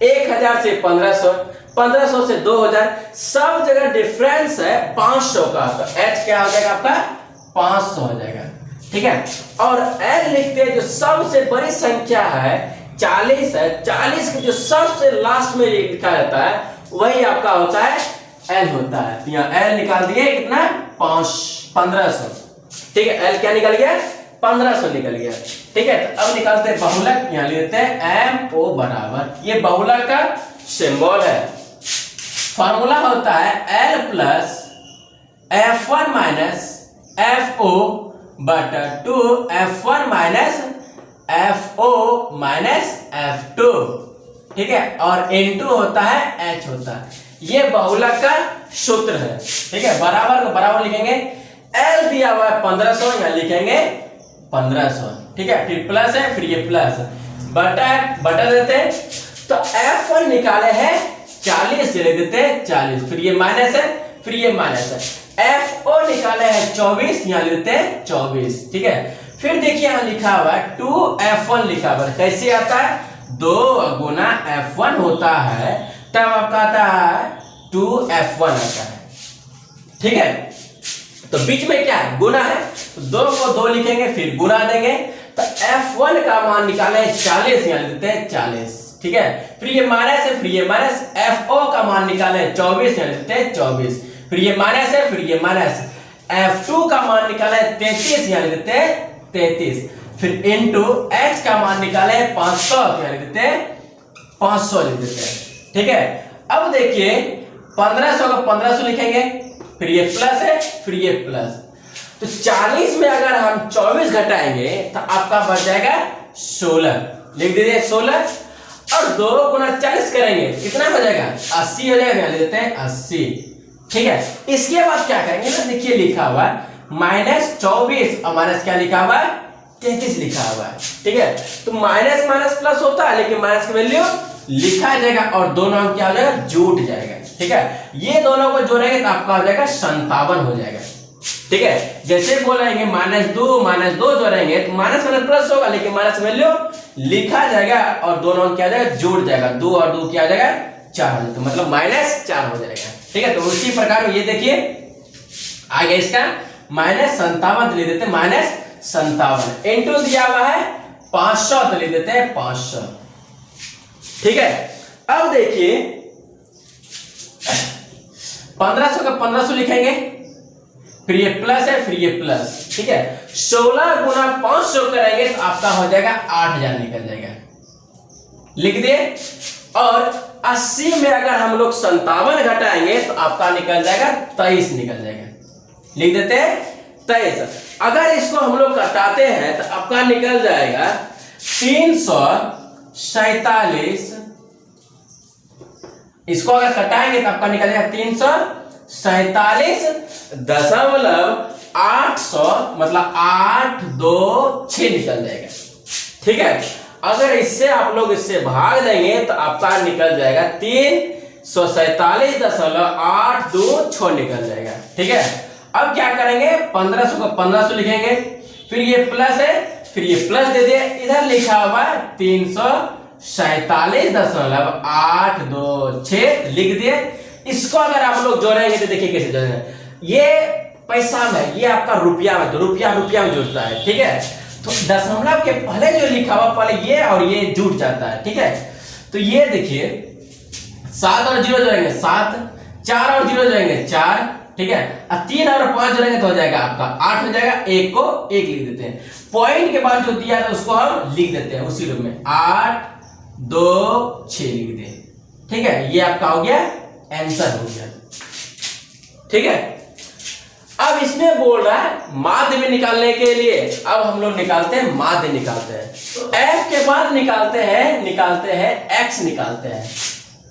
1000 से 1500, 1500 से 2000, सब जगह डिफरेंस है 500 का, तो H क्या हो जाएगा आपका 500 हो जाएगा। ठीक है, और L लिखते हैं, जो सबसे बड़ी संख्या है 40 है, 40 के जो सबसे लास्ट में लिखा जाता है वही आपका होता है L होता है। तो यहाँ L निकाल दिए कितना, 1500। ठीक है, L क्या निकल गया, 1500 निकल गया। ठीक है, तो अब निकालते हैं बहुलक, यहाँ लेते हैं MO बराबर, ये बहुलक का सिंबल है। फॉर्मूला होता है L plus F1 minus FO बटा 2 F1 minus FO minus F2। ठीक है, और N2 होता है H होता है। ये बहुलक का सूत्र है। ठीक है, बराबर को बराबर लिखेंगे, L दिया हुआ है 1500, यहाँ लिखेंगे 1500। ठीक है, फिर प्लस है, फिर ये प्लस बटा बटा देते हैं, तो F1 निकाले हैं 40 से ले देते हैं 40, फिर ये माइनस है, फिर ये माइनस है। FO निकाले हैं 24, यहाँ लेते हैं 24। ठीक है, फिर देखिए यहाँ लिखा हुआ है 2F1 लिखा हुआ है, कैसे आता है, 2 गुना F1 होता है, तब आपका आता है 2F1 आता है। ठीक है, तो बीच में क्या है, गुना है, तो 2 को 2 लिखेंगे, फिर गुना देंगे, तो F1 का मान निकाले 40, यहाँ लेते हैं 40। ठीक है, फिर ये माइनस है, फिर ये माइनस, FO का मान निकाले 24, यहाँ लेते हैं 24, फिर ये माइनस है, फिर ये माइनस, F2 का मान निकाले 33, यहाँ लेते हैं 33, फिर इनटू H का मान निकाले 500, यहाँ लेते हैं 500 लिख देते हैं। ठीक है, अब देखिए 1500 का 1500 लिखेंगे, फिर ये प्लस है, फिर ये प्लस, तो 40 में अगर हम 24 घटाएंगे तो आपका बच जाएगा 16, लिख दीजिए 16, और 2 गुना 40 करेंगे कितना हो जाएगा, 80 हो जाएगा, ले देते हैं 80। ठीक है, इसके बाद क्या करेंगे ना, देखिए लिखा हुआ है -24 और माइनस क्या लिखा हुआ है 33 लिखा हुआ है। ठीक है, तो माइनस माइनस प्लस होता है, लेकिन माइनस की वैल्यू लिखा जाएगा और दोनों अंक क्या हो जाएगा, जुट जाएगा। ठीक है, ये दोनों को जोड़ेंगे तो आपका हो जाएगा 57 हो जाएगा। ठीक है, जैसे बोलेंगे -2 जोड़ेंगे तो माइनस माइनस प्लस होगा, लेकिन माइनस वैल्यू लिखा जाएगा और दोनों अंक क्या हो जाएगा, जुड़ जाएगा, 2 और 2 क्या हो जाएगा 4 हो जाएगा, तो मतलब -4 हो जाएगा। ठीक है, तो उसी प्रकार ये देखिए आगे इसका -57 ले देते हैं, -57 इनटू दिया हुआ है 500, तो ले देते हैं 500। ठीक है, अब देखिए 1500 का 1500 लिखेंगे, फिर ये प्लस है, फिर ये प्लस, ठीक है। 16 गुना 500 करेंगे तो आपका हो जाएगा 8000 निकल जाएगा, लिख दिए। और 80 में अगर हम लोग 57 घटाएंगे तो आपका निकल जाएगा 23 निकल जाएगा, लिख देते हैं 23। अगर इसको हम लोग घटाते हैं तो आपका निकल जाएगा 347। इसको अगर घटाएंगे तो आपका निकल जाएगा 347.800 मतलब 826 निकल जाएगा, ठीक है। अगर इससे आप लोग इससे भाग देंगे तो आपका निकल जाएगा 347.826 निकल जाएगा, ठीक है। अब क्या करेंगे, 1500 को 1500 लिखेंगे, फिर ये प्लस है, फिर ये प्लस दे दिए, इधर लिखा हुआ है 347.826 लिख दिए। इसको अगर आप लोग जोड़ेंगे तो देखिए कैसे जोड़ेंगे, ये पैसा में, ये आपका रुपया में, तो रुपया में जुड़ता है, ठीक है। तो दशमलव के पहले जो लिखा हुआ पहले ये और ये जुड़ जाता है, ठीक है। तो ये देखिए 7 और 0 जोड़ेंगे 7, 4 और 0 जोड़ेंगे 4, ठीक है। 3 और 5 जोड़ेंगे तो हो जाएगा आपका 8 हो जाएगा। 1 को 1 लिख देते हैं, पॉइंट के बाद जो दिया था उसको हम लिख देते हैं उसी रूप में, 8 2 6 लिख दें, ठीक है। ये आपका हो गया आंसर हो गया, ठीक है। अब इसमें बोल रहा है माध्य में निकालने के लिए, अब हम लोग निकालते हैं माध्य निकालते हैं। तो f के बाद निकालते हैं x निकालते हैं,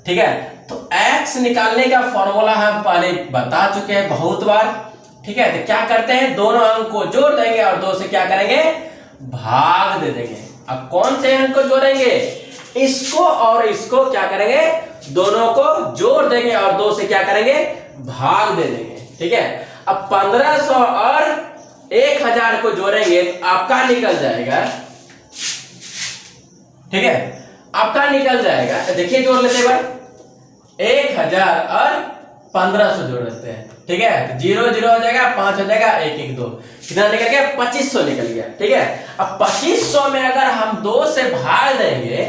ठीक है। तो x निकालने का फॉर्मूला हम पहले बता चुके हैं बहुत बार, ठीक है। तो क्या करते हैं, दोनों अंक को जोड़ देंगे और 2 से क्या करेंगे, भाग दे देंगे। अब कौन से अंक को जोड़ेंगे, इसको और इसको क्या करेंगे, दोनों को जोड़ देंगे और 2 से क्या करेंगे, भाग दे देंगे, ठीक है। अब 1500 और 1000 को जोड़ेंगे तो आपका निकल जाएगा, ठीक है, आपका निकल जाएगा। देखिए जोड़ लेते हैं भाई, 1000 और 1500 जोड़ लेते हैं, ठीक है। 0 0 हो जाएगा, 5 हो जाएगा, 1 1 2, कितना निकल गया, 2500 निकल गया, ठीक है। अब 2500 में अगर हम 2 से भाग देंगे,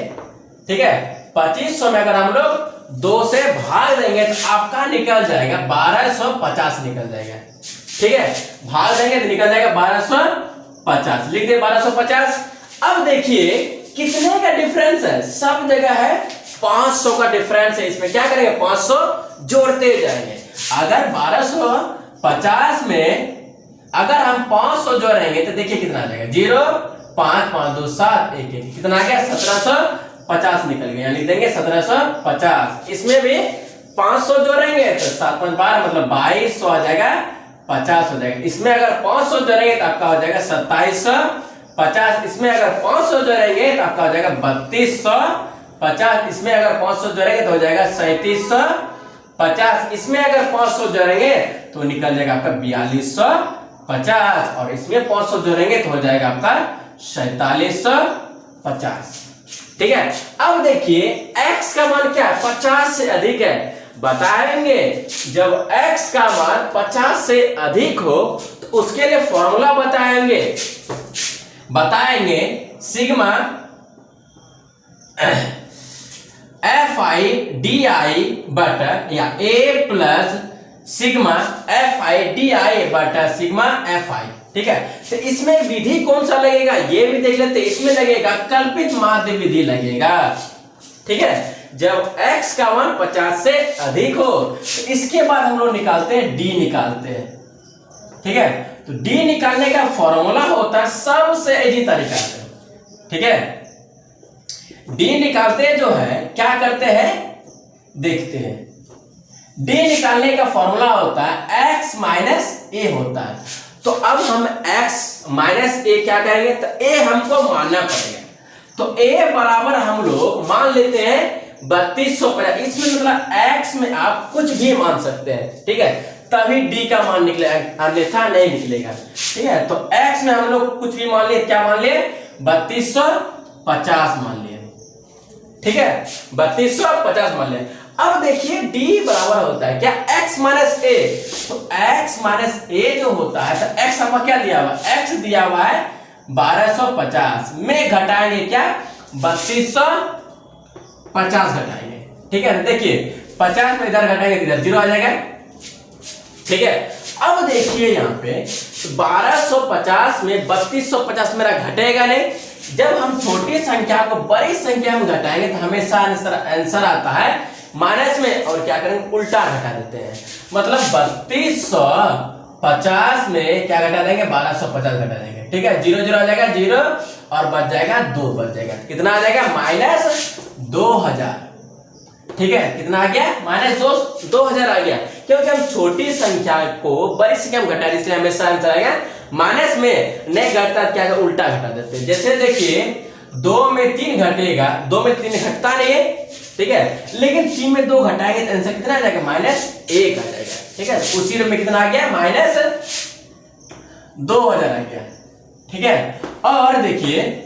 ठीक है, 2500 में अगर हम लोग 2 से भाग देंगे तो आपका निकल जाएगा 1250 निकल जाएगा, ठीक है। भाग देंगे तो निकल जाएगा 1250, लिख दे 1250। अब देखिए कितने का डिफरेंस है, सब जगह है 500 का डिफरेंस है। इसमें क्या करेंगे, 500 जोड़ते जाएंगे। अगर 1250 में अगर हम 500 जोड़ेंगे तो देखिए कितना आ जाएगा, 0 5 5 2 7 1 1, कितना आ गया, 1750 निकल गया, लिख देंगे 1750। इसमें भी 500 जोड़ेंगे तो 7 5 12 मतलब 2200 आ जाएगा, 50 हो जाएगा। इसमें अगर 500 जोड़ेंगे तो आपका हो जाएगा 2750। इसमें अगर 500 जोड़ेंगे तो आपका हो जाएगा 3250। इसमें अगर 500 जोड़ेंगे तो हो जाएगा 3750। इसमें अगर 500 जोड़ेंगे तो निकल जाएगा आपका 4250। और इसमें 500 जोड़ेंगे तो हो जाएगा आपका 4750, ठीक है। अब देखिए x का मान क्या है, 50 से अधिक है, बताएंगे जब x का मान 50 से अधिक हो तो उसके लिए फॉर्मूला बताएंगे सिग्मा FI/DI बटा या a प्लस सिग्मा FI/DI बटा सिग्मा FI, ठीक है। तो इसमें विधि कौन सा लगेगा ये भी देख लेते हैं। इसमें लगेगा कल्पित माध्य विधि लगेगा, ठीक है। जब x का मान 50 से अधिक हो तो इसके बाद हम लोग निकालते हैं d निकालते हैं, ठीक है। तो d निकालने का फॉर्मूला होता है सबसे इजी तरीका से, ठीक है। d निकालते जो है क्या करते हैं देखते हैं। d निकालने का फॉर्मूला होता है x माइनस a होता है। तो अब हम x माइनस a क्या करेंगे, तो a हमको मानना पड़ेगा। तो a बराबर हम लोग मान लेते हैं 3250। इसमें मतलब x में आप कुछ भी मान सकते हैं, ठीक है, तभी d का मान निकलेगा, अन्यथा नहीं निकलेगा, ठीक है। तो x में हम लोग कुछ भी मान लिए, क्या मान लिए, 3250 मान लिए, ठीक है, 3250 मान लिए। अब देखिए d बराबर होता है क्या, x माइनस a। तो x माइनस a जो होता है तो x आपका क्या दिया हुआ, x दिया हुआ है 1250 में घटाएंगे क्या, 3250 घटाएंगे, ठीक है। देखिए 50 में इधर घटाएंगे इधर 0 आ जाएगा, ठीक है। अब देखिए यहाँ पे 1250 में 3250 मेरा घटेगा नहीं। जब हम छोटी संख्या को बड़ी संख्या में घटाएंगे तो हमेशा आंसर आता है माइनस में, और क्या करेंगे उल्टा घटा देते हैं। मतलब 3250 में क्या घटा देंगे 1250 घटा देंगे। ठीक है, 0 0 आ जाएगा 0 और बच जाएगा 2 बच जाएगा। कितना आ जाएगा -2000। ठीक है, कितना आ गया -2000 आ गया, क्योंकि हम छोटी संख्या को बड़ी संख्या में घटा इसलिए हमेशा आंसर आएगा माइनस में। नहीं घटता क्या कर उल्टा घटा देते हैं। जैसे देखिए 2 में 3 घटेगा, 2 में 3 घटता नहीं है। ठीक है, लेकिन 3 में 2 घटाएंगे तो आंसर कितना आ जाएगा -1 आ जाएगा। ठीक है, उसी में कितना आ गया -2000 आ गया। ठीक है, और देखिए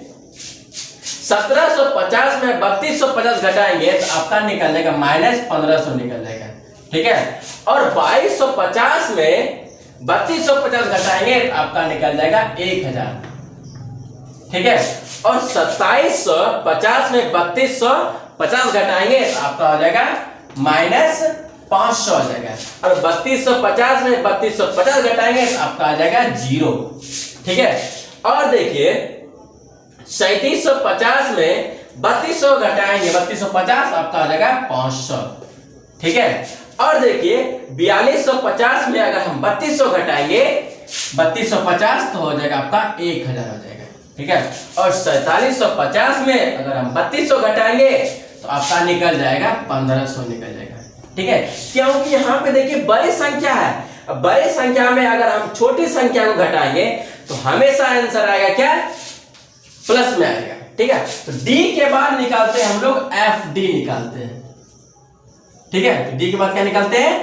1750 में 3250 घटाएंगे तो आपका निकल जाएगा -1500 निकल जाएगा। ठीक है, और 2250 में 3250 घटाएंगे तो आपका निकल जाएगा 1000। ठीक है, और 2750 में 3250 घटाएंगे तो आपका हो जाएगा -500 आ जाएगा। और 3250 में 3250 घटाएंगे तो आपका आ जाएगा 0। ठीक है, और देखिए 3750 में 3200 घटाएंगे 3250 आपका आ जाएगा 500। ठीक है, और देखिए 4250 में अगर हम 3200 घटाएंगे 3250 तो हो जाएगा आपका 1000 हो जाएगा। ठीक है, और 4750 में अगर हम 3200 घटाएंगे तो आपका निकल जाएगा 1500 निकल जाएगा। ठीक है, क्योंकि यहाँ पे देखिए बड़ी संख्या है। बड़ी संख्या में अगर हम छोटी संख्या को घटाएंगे तो हमेशा आंसर आएगा क्या प्लस में आएगा। ठीक है, तो डी के बाद निकालते हैं हम लोग एफ डी निकालते हैं। ठीक है, तो डी के बाद क्या निकालते हैं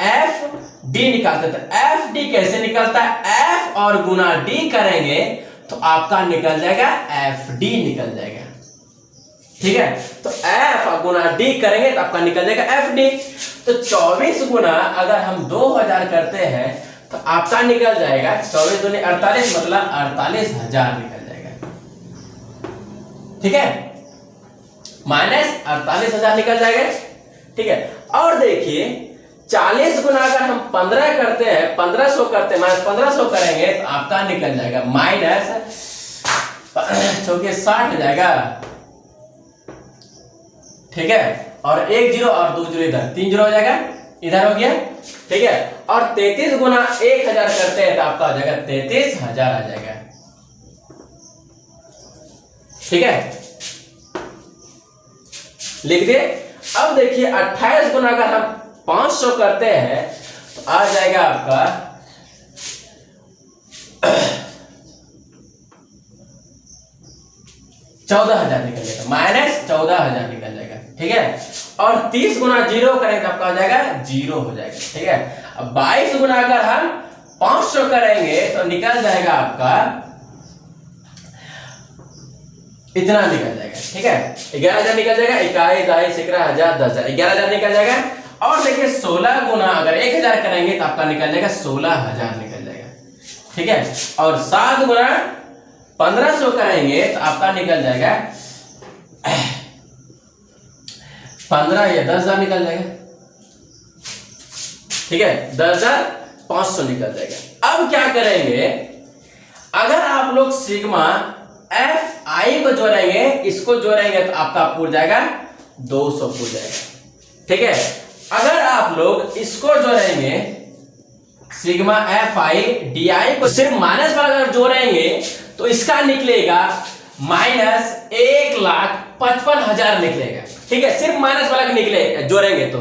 एफ डी निकालते हैं। तो एफ डी कैसे निकलता है, एफ और गुना डी करेंगे तो आपका निकल जाएगा एफ डी निकल जाएगा। ठीक है, तो एफ और गुना डी करेंगे तो आपका निकल जाएगा एफ डी। तो 24 गुना अगर हम 2000 करते हैं तो आपका निकल जाएगा 24 दूनी 48 मतलब 48000 निकल जाएगा। ठीक है, -48000 निकल जाएगा। ठीक है, और देखिए 40 गुना अगर हम 15 करते हैं 1500 करते हैं -1500 करेंगे तो आपका निकल जाएगा -60 हो जाएगा। ठीक है, और 1 0 और 2 0 इधर 3 0 हो जाएगा, इधर हो गया। ठीक है, और 33 गुना 1000 करते हैं तो आपका हो जाएगा 33000 आ जाएगा। ठीक है, लिख दिए। अब देखिए 28 गुना अगर हम 500 करते हैं तो आ जाएगा आपका 14000 निकल जाएगा, -14000 निकल जाएगा। ठीक है, और 30 गुना 0 करेंगे तो आपका हो जाएगा 0 हो जाएगा। ठीक है, अब 22 गुना अगर हम 500 करेंगे तो निकल जाएगा आपका इतना निकल जाएगा। ठीक है, 11000 निकल जाएगा, 21 22 11000 10000 11000 निकल जाएगा। और देखिए 16 गुना अगर 1000 करेंगे तो आपका निकल जाएगा 16000 निकल जाएगा। ठीक है, और 7 गुना 1500 करेंगे तो आपका निकल जाएगा 15 या 10000 निकल जाएगा। ठीक है, 10500 निकल जाएगा। अब क्या करेंगे, अगर आप लोग सिग्मा एफ आई को जोड़ेंगे, इसको जोड़ेंगे तो आपका पूर जाएगा 200 पूर जाएगा। ठीक है, अगर आप लोग इसको जोड़ेंगे sigma F I D I को सिर्फ माइनस वाला अगर जोड़ेंगे तो इसका निकलेगा -1,55,000 निकलेगा। ठीक है, सिर्फ माइनस वाला निकलेगा जोड़ेंगे तो।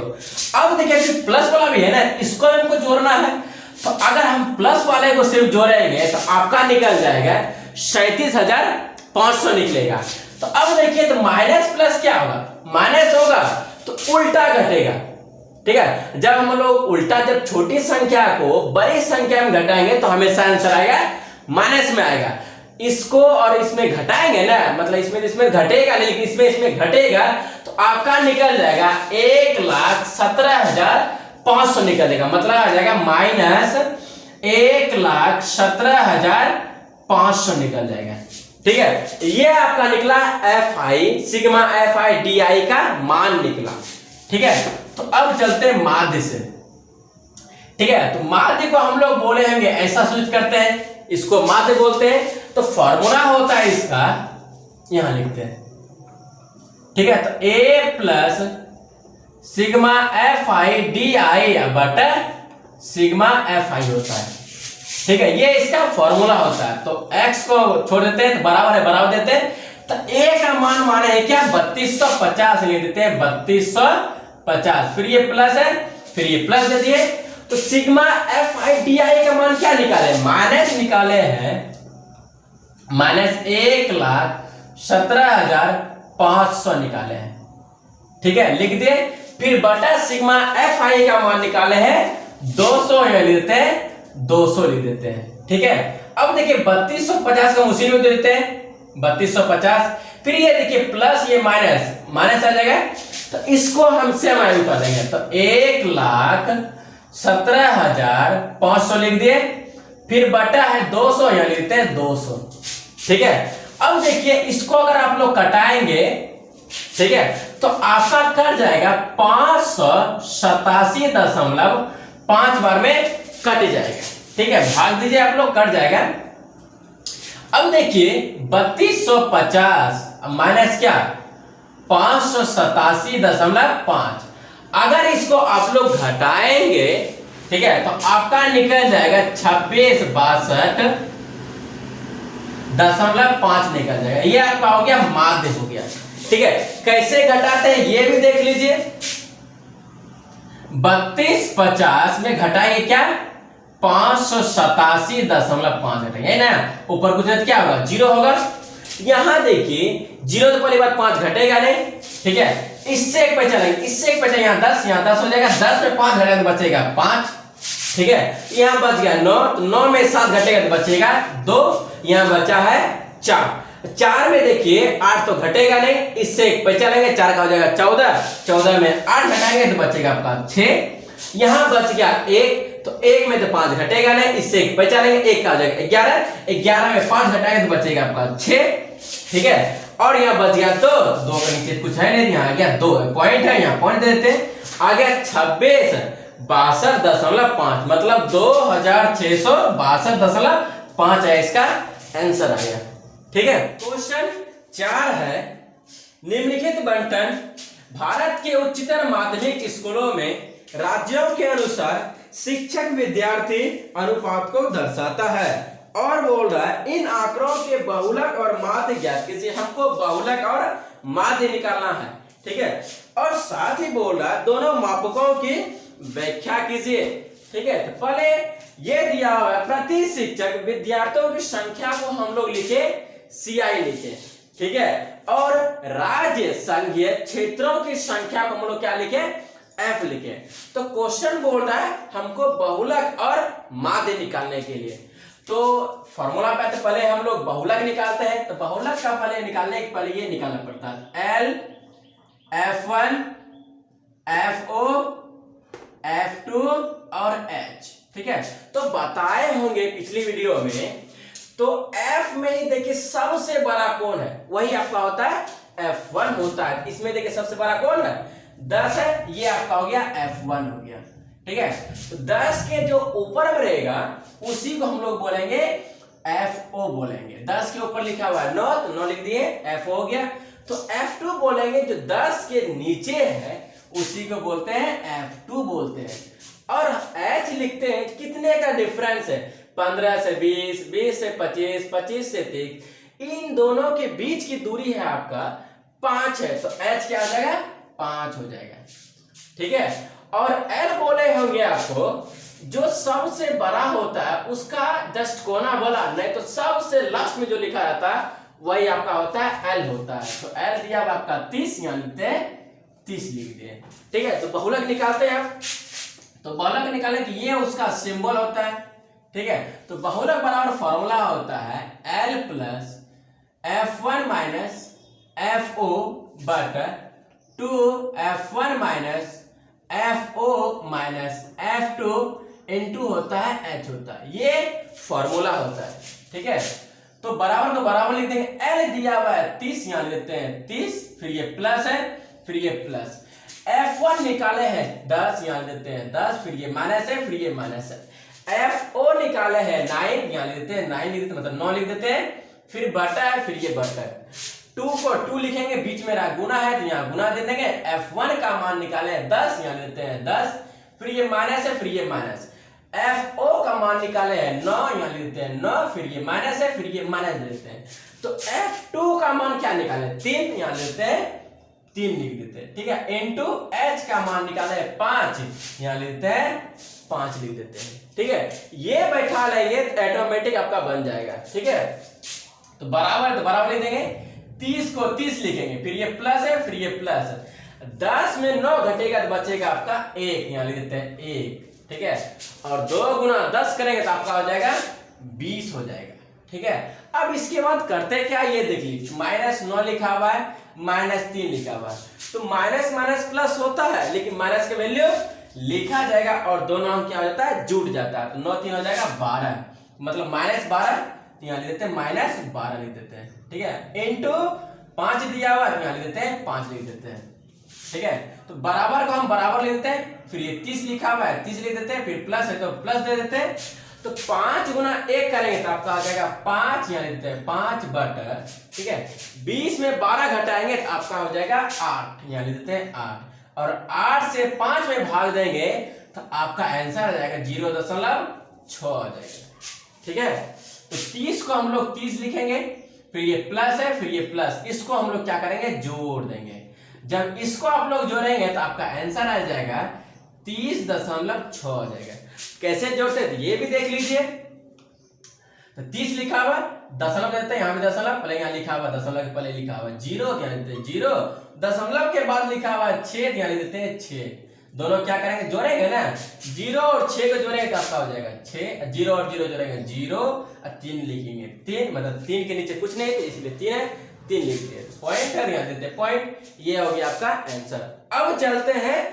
अब देखिए प्लस वाला भी है ना, इसको हमको जोड़ना है। तो अगर हम प्लस वाले को सिर्फ जोड़ेंगे तो आपका निकल जाएगा 37,500 निकलेगा। तो अब देखिए तो माइनस प्लस क्या होगा, माइनस होगा तो उल्टा घटेगा। ठीक है, जब हम लोग उल्टा जब छोटी संख्या को बड़ी संख्या में घटाएंगे तो हमेशा आंसर आएगा माइनस में आएगा। इसको और इसमें घटाएंगे ना, मतलब इसमें घटेगा नहीं, लेकिन इसमें घटेगा तो आपका निकल जाएगा 1,17,500 निकल जाएगा। मतलब आ जाएगा -1,17,500 निकल जाएगा। ठीक है, ये आपका निकला F I sigma F I D I का मान निकला। ठीक है, तो अब चलते हैं माध्य से। ठीक है। तो माध्य को हम लोग बोले होंगे ऐसा सूचित करते हैं, इसको माध्य बोलते हैं। तो फॉर्मूला होता है इसका, यहां लिखते हैं, ठीक है। तो A plus sigma F I D I बटा सिग्मा एफ आई होता है, ठीक है। ये इसका फॉर्मूला होता है। तो x को छोड़ देते हैं तो बराबर है, बराबर देते हैं। तो A का मान माने है क्या 3250 ले देते हैं, 3250, फिर ये प्लस है, फिर ये प्लस दे दिए। तो sigma F I D I का मान क्या निकाले, माइनस निकाले हैं, माइनस 1,17,500 निकाले हैं, ठीक है, लिख दिए। फिर बटा सिग्मा एफ आई का मान निकाले हैं 200, लिख देते हैं 200 लिख देते हैं, ठीक है। अब देखिए 3250 का उसी में दे देते हैं 3250, फिर ये देखिए प्लस ये माइनस, माइनस आ जाएगा। तो इसको हम से माइनस कर देंगे, तो 1,17,500 लिख दिए, फिर बटा है 200, यहां लिखते हैं 200, ठीक है। अब देखिए इसको अगर आप लोग कटाएंगे, ठीक है, तो आपका कट जाएगा 587.5 बार में कट जाएगा, ठीक है। भाग दीजिए आप लोग, कट जाएगा। अब देखिए 3250 माइनस क्या 587.5, अगर इसको आप लोग घटाएंगे, ठीक है, तो आपका निकल जाएगा 26.5 निकल जाएगा। ये आपका हो गया माध्य हो गया, ठीक है। कैसे घटाते हैं ये भी देख लीजिए। 3250 में घटाएंगे क्या 587.5 घटेंगे ना, ऊपर कुछ क्या होगा, जीरो होगा। यहां देखिए जीरो तो पहली बात 5 घटेगा नहीं, ठीक है। इससे एक पैसा लेंगे, इससे एक पैसा, यहाँ 10, यहाँ 10 हो जाएगा, 10 में 5 घटेगा तो बचेगा 5, ठीक है। यहाँ बच गया 9, तो 9 में 7 घटेगा तो बचेगा 2, यहाँ बचा है 4। 4 में देखिए 8 तो घटेगा नहीं, इससे एक पैसा लेंगे, 4 का हो जाएगा 14, 14 में 8 घटाएंगे तो बचेगा आपका 6, यहाँ बच गया 1, तो 1 में तो 5 घटेगा नहीं, इससे एक पैसा लेंगे, 1 का हो जाएगा 11, 11 में 5 घटाएंगे तो बचेगा आपका 6, ठीक है। और यहाँ बच गया 2, 2 के नीचे कुछ है नहीं, यहाँ आ गया 2 पॉइंट है, यहाँ पॉइंट दे देते हैं, आ गया 26.62.5, मतलब 2662.5 है इसका आंसर आ गया, ठीक है। क्वेश्चन 4 है, निम्नलिखित बंटन भारत के उच्चतर माध्यमिक स्कूलों में राज्यों के अनुसार शिक्षक विद्यार्थी अनुपात को दर्शाता है, और बोल रहा है इन आंकड़ों के बहुलक और माध्य ज्ञात कीजिए। हमको बहुलक और माध्य निकालना है, ठीक है। और साथ ही बोल रहा है दोनों मापकों की व्याख्या कीजिए, ठीक है। तो पहले ये दिया हुआ है प्रति शिक्षक विद्यार्थियों की संख्या को हम लोग लिखे CI लिखे, ठीक है। और राज्य संघीय क्षेत्रों की संख्या को हम लोग क्या लिखे F लिखे। तो क्वेश्चन बोल रहा है हमको बहुलक और माध्य निकालने के लिए। तो फॉर्मूला पे तो पहले हम लोग बहुलक निकालते हैं, तो बहुलक का पहले निकालने के पहले ये निकालना पड़ता है L F1 FO F2 और H, ठीक है। तो बताए होंगे पिछली वीडियो में, तो F में ही देखिए सबसे बड़ा कौन है, वही आपका होता है F1 होता है। इसमें देखिए सबसे बड़ा कौन है 10 है, ये आपका हो गया F1 हो गया, ठीक है। तो 10 के जो ऊपर में रहेगा उसी को हम लोग बोलेंगे FO बोलेंगे। 10 के ऊपर लिखा हुआ है 9, तो 9 लिख दिए, FO हो गया। तो F2 बोलेंगे, जो 10 के नीचे है उसी को बोलते हैं F2 बोलते हैं। और H लिखते हैं कितने का डिफरेंस है, 15 से 20, 20 से 25, 25 से 30, इन दोनों के बीच की दूरी है आपका 5 है, तो H क्या आ जाएगा 5 हो जाएगा, ठीक है। और L बोले होंगे आपको जो सबसे बड़ा होता है उसका जस्ट कोना बोला, नहीं तो सबसे लास्ट में जो लिखा रहता है वही आपका होता है L होता है। तो L दिया आपका 30, यहाँ लिखते हैं 30 लिख दिए, ठीक है। तो बहुलक निकालते हैं आप, तो बहुलक निकालने की ये उसका सिंबल होता है, ठीक है। तो बहुलक बराबर फॉर्मूला होता है L plus F1 minus FO बटा 2F1 minus FO minus F2 into होता है H होता है, ये फॉर्मूला होता है, ठीक है। तो बराबर को बराबर लिख देंगे, L दिया हुआ है 30, यहाँ लेते हैं 30, फिर ये प्लस है, फिर ये प्लस। F1 निकाले हैं 10, यहाँ देते हैं 10, फिर ये माइनस है, फिर ये माइनस है। FO निकाले हैं 9, यहाँ लिख देते हैं 9 लिख देते हैं, मतलब 9 लिख देते हैं, फिर बटा है, फिर ये बटा है। 2 को 2 लिखेंगे, बीच में रहा गुना है तो यहाँ गुना दे देंगे। F1 का मान निकाले हैं 10, यहाँ लेते हैं 10, फिर ये माइनस है, फिर ये माइनस। FO का मान निकाले हैं 9, यहाँ लेते हैं 9, फिर ये माइनस है, फिर ये माइनस देते हैं। तो F2 का मान क्या निकाले? 3, यहाँ लेते हैं 3 लिख देते हैं, ठीक है। इनटू H का मान निकाले हैं 5, यहाँ लेते हैं 5 लिख देते हैं, ठीक है। ये बैठा लेंगे तो ऑटोमेटिक आपका बन जाएगा, ठीक है। तो बराबर, तो बराबर लिख देंगे, 30 को 30 लिखेंगे, फिर ये प्लस है, फिर ये प्लस है। 10 में 9 घटेगा तो बचेगा आपका 1, यहाँ लिख देते हैं 1, ठीक है। और 2 गुना 10 करेंगे तो आपका हो जाएगा 20 हो जाएगा, ठीक है। अब इसके बाद करते क्या, ये देख लीजिए, -9 लिखा हुआ है, -3 लिखा हुआ है, तो माइनस माइनस प्लस होता है, लेकिन माइनस का वैल्यू लिखा जाएगा और दोनों अंक क्या हो जाता है, जुड़ जाता है। तो 9 3 हो जाएगा 12, मतलब -12, यहाँ लिख देते हैं -12 लिख देते हैं, ठीक है। इनटू 5 दिया हुआ है, यहाँ लिख देते हैं 5 लिख देते हैं, ठीक है। तो बराबर को हम बराबर लिख देते हैं, फिर ये 30 लिखा हुआ है 30 लिख देते हैं, फिर प्लस है तो प्लस दे देते हैं। तो 5 गुना 1 करेंगे तो आपका आ जाएगा 5, यहाँ लिख देते हैं 5 बटा, ठीक है। 20 में 12 घटाएंगे तो आपका हो जाएगा 8, यहाँ लिख देते हैं 8, और 8 से 5 में भाग देंगे तो आपका आंसर आ जाएगा 0.6 आ जाएगा, ठीक है। तो 30 को हम लोग 30 लिखेंगे, फिर ये प्लस है, फिर ये प्लस, इसको हम लोग क्या करेंगे, जोड़ देंगे। जब इसको आप लोग जोड़ेंगे तो आपका आंसर आ जाएगा 30.6 आ जाएगा। कैसे जोड़ते हैं ये भी देख लीजिए। तो 30 लिखा हुआ, दशमलव देते हैं, यहाँ भी दशमलव, पहले यहाँ लिखा हुआ दशमलव के पहले लिखा हुआ 0, यहाँ देते हैं 0, दशमलव के बाद लिखा हुआ 6, यहाँ देते हैं 6। दोनों क्या करेंगे, जोड़ेंगे ना, 0 और 6 को जोड़ेंगे तो आपका हो जाएगा 6, 0 और 0 जोड़ेंगे 0, और 3 लिखेंगे 3, मतलब 3 के नीचे कुछ नहीं है इसलिए 3 है, 3 लिख दिए, पॉइंट है, यहाँ देते हैं पॉइंट। ये हो गया आपका आंसर। अब चलते हैं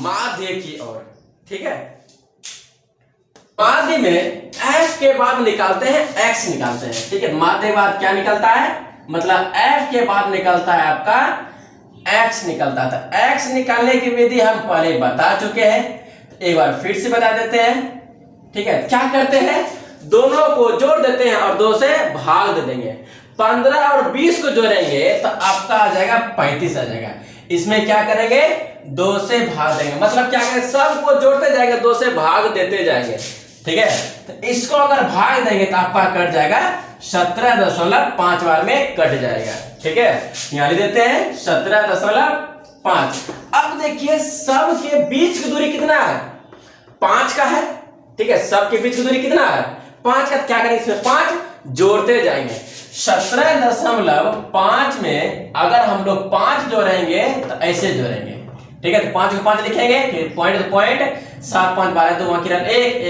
माध्य की ओर, ठीक है। माध्य में f के बाद निकालते हैं x निकालते हैं, ठीक है। माध्य के बाद क्या निकलता है, मतलब f के बाद निकलता है आपका x निकलता था। x निकालने की विधि हम पहले बता चुके हैं, तो एक बार फिर से बता देते हैं, ठीक है। क्या करते हैं, दोनों को जोड़ देते हैं और 2 से भाग दे देंगे। 15 और 20 को जोड़ेंगे तो आपका आ जाएगा 35 आ जाएगा। इसमें क्या करेंगे, 2 से भाग देंगे, मतलब क्या करेंगे, सबको जोड़ते जाएंगे, 2 से भाग देते जाएंगे, ठीक है। तो इसको अगर भाग देंगे तो आपका कट जाएगा 17.5 बार में कट जाएगा, ठीक है। यहाँ लिख देते हैं 17.5। अब देखिए सब के बीच की दूरी कितना है, 5 का है, ठीक है। सब के बीच की दूरी कितना है, 5 का। क्या करेंगे, इसमें 5 जोड़ते जाएंगे। 17.5 में अगर हम लोग 5 जोड़ेंगे तो ऐसे जोड़ेंगे, ठीक है। तो 5 को 5 लिखेंगे, फिर पॉइंट तो पॉइंट, 7 5 12 2 वहां 1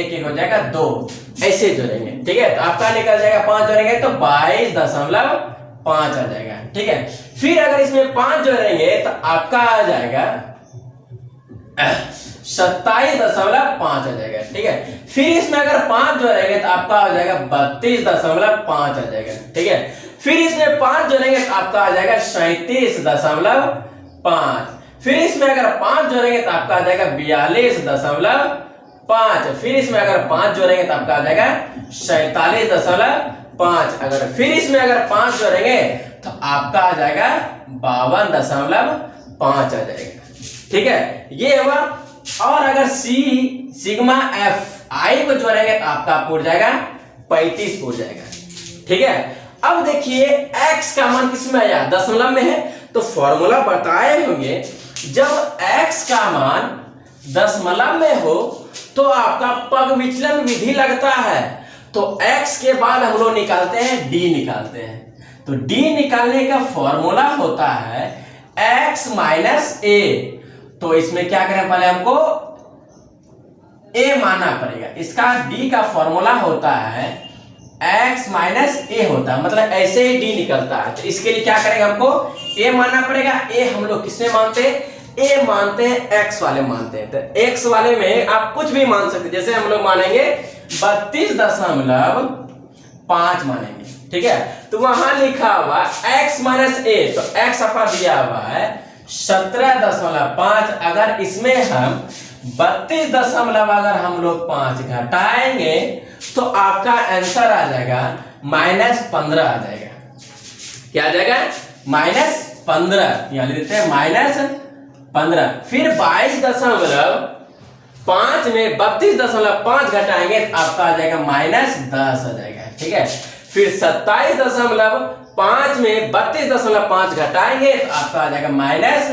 1 हो जाएगा 2, ऐसे जोड़ेंगे, ठीक है। तो आपका निकल जाएगा 5 जोड़ेंगे तो 22.5 आ जाएगा, ठीक है। फिर अगर इसमें 5 जोड़ेंगे तो आपका आ जाएगा 27.5 आ जाएगा, ठीक है। फिर इसमें अगर 5 जोड़ेंगे तो आपका हो जाएगा 32.5 आ जाएगा, ठीक है। फिर इसमें 5 जोड़ेंगे तो आपका आ जाएगा 37.5। फिर इसमें अगर 5 जोड़ेंगे तो आपका आ जाएगा 42.5। फिर इसमें अगर 5 जोड़ेंगे तो आपका आ जाएगा 47.5। अगर फिर इसमें अगर 5 जोड़ेंगे तो आपका आ जाएगा 52.5 आ जाएगा, ठीक है। ये हुआ। और अगर सिग्मा एफ आई को जोड़ेंगे तो आपका पूरा जाएगा 35 पूरा जाएगा, ठीक है। अब देखिए x का मान किसमें आया, दशमलव में है, तो फॉर्मूला बताए होंगे जब x का मान दशमलव में हो तो आपका पग विचलन विधि लगता है। तो x के बाद हम लोग निकालते हैं d निकालते हैं। तो d निकालने का फॉर्मूला होता है x माइनस a। तो इसमें क्या करें, पहले हमको a मानना पड़ेगा। इसका d का फॉर्मूला होता है x माइनस a होता है, मतलब ऐसे ही d निकलता है। तो इसके लिए क्या करेंगे, हमको a मानना पड़ेगा। a हम लोग किसमें मानते हैं, a मानते हैं x वाले मानते हैं। तो x वाले में आप कुछ भी मान सकते हैं, जैसे हम लोग मानेंगे 32.5 मानेंगे, ठीक है। तो वहां लिखा हुआ x माइनस a, तो x आपका दिया हुआ है 17.5, अगर इसमें हम 32 अगर हम लोग 5 घटाएंगे तो आपका आंसर आ जाएगा -15 आ जाएगा। क्या आ जाएगा? -15। यहां लिख देते हैं -15। फिर 22.5 में 32.5 घटाएंगे तो आपका आ जाएगा -10 आ जाएगा। ठीक है। फिर 27.5 में 32.5 घटाएंगे तो आपका आ जाएगा -5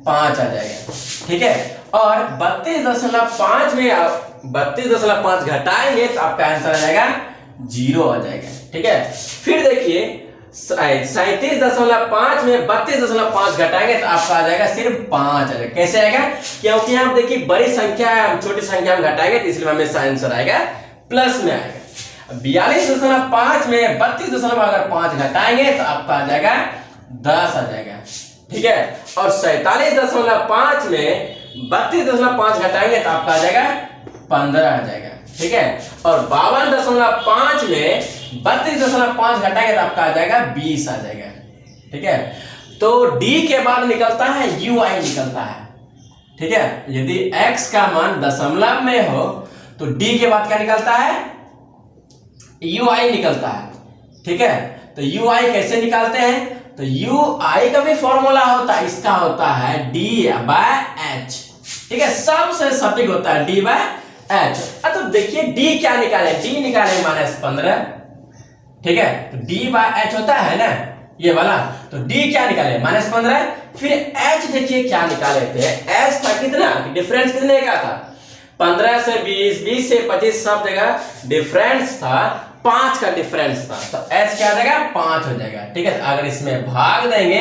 आ जाएगा। ठीक है। और 32.5 में 32.5 घटाएंगे तो आपका आंसर आ जाएगा 0 आ जाएगा। ठीक है। फिर देखिए 37.5 में 32.5 घटाएंगे तो आपका आ जाएगा सिर्फ 5 आ जाएगा। कैसे आएगा? क्योंकि हम देखिए बड़ी संख्या है, हम छोटी संख्या में घटाएंगे तो इसलिए हमें आंसर आएगा प्लस में आएगा। 42.5 में 32.5 घटाएंगे तो आपका आ जाएगा 10 आ जाएगा। ठीक है। और 47.5 में 32.5 घटाएंगे तो आपका आ जाएगा 15 आ जाएगा। ठीक है। और 52.5 में 32.5 घटाएंगे तो आपका आ जाएगा 20 आ जाएगा। ठीक है। तो D के बाद निकलता है UI निकलता है। ठीक है। यदि X का मान दशमलव में हो तो D के बाद क्या निकलता है? UI निकलता है। ठीक है। तो UI कैसे निकालते हैं? तो UI का भी फॉर्मूला होता है, इसका होता है D/H। ठीक है। सबसे सटीक होता है D/H। तो देखिए D क्या निकाले? D निकाले -15। ठीक है। तो D/H होता है ना ये वाला, तो D क्या निकाले? -15। फिर H देखिए क्या निकाले थे? H था कितना? डिफरेंस कितने का था? 15 से 20, 20 से 25, सब जगह डिफरेंस था, 5 का डिफरेंस था। तो H क्या आ जाएगा? 5 हो जाएगा। ठीक है। अगर इसमें भाग देंगे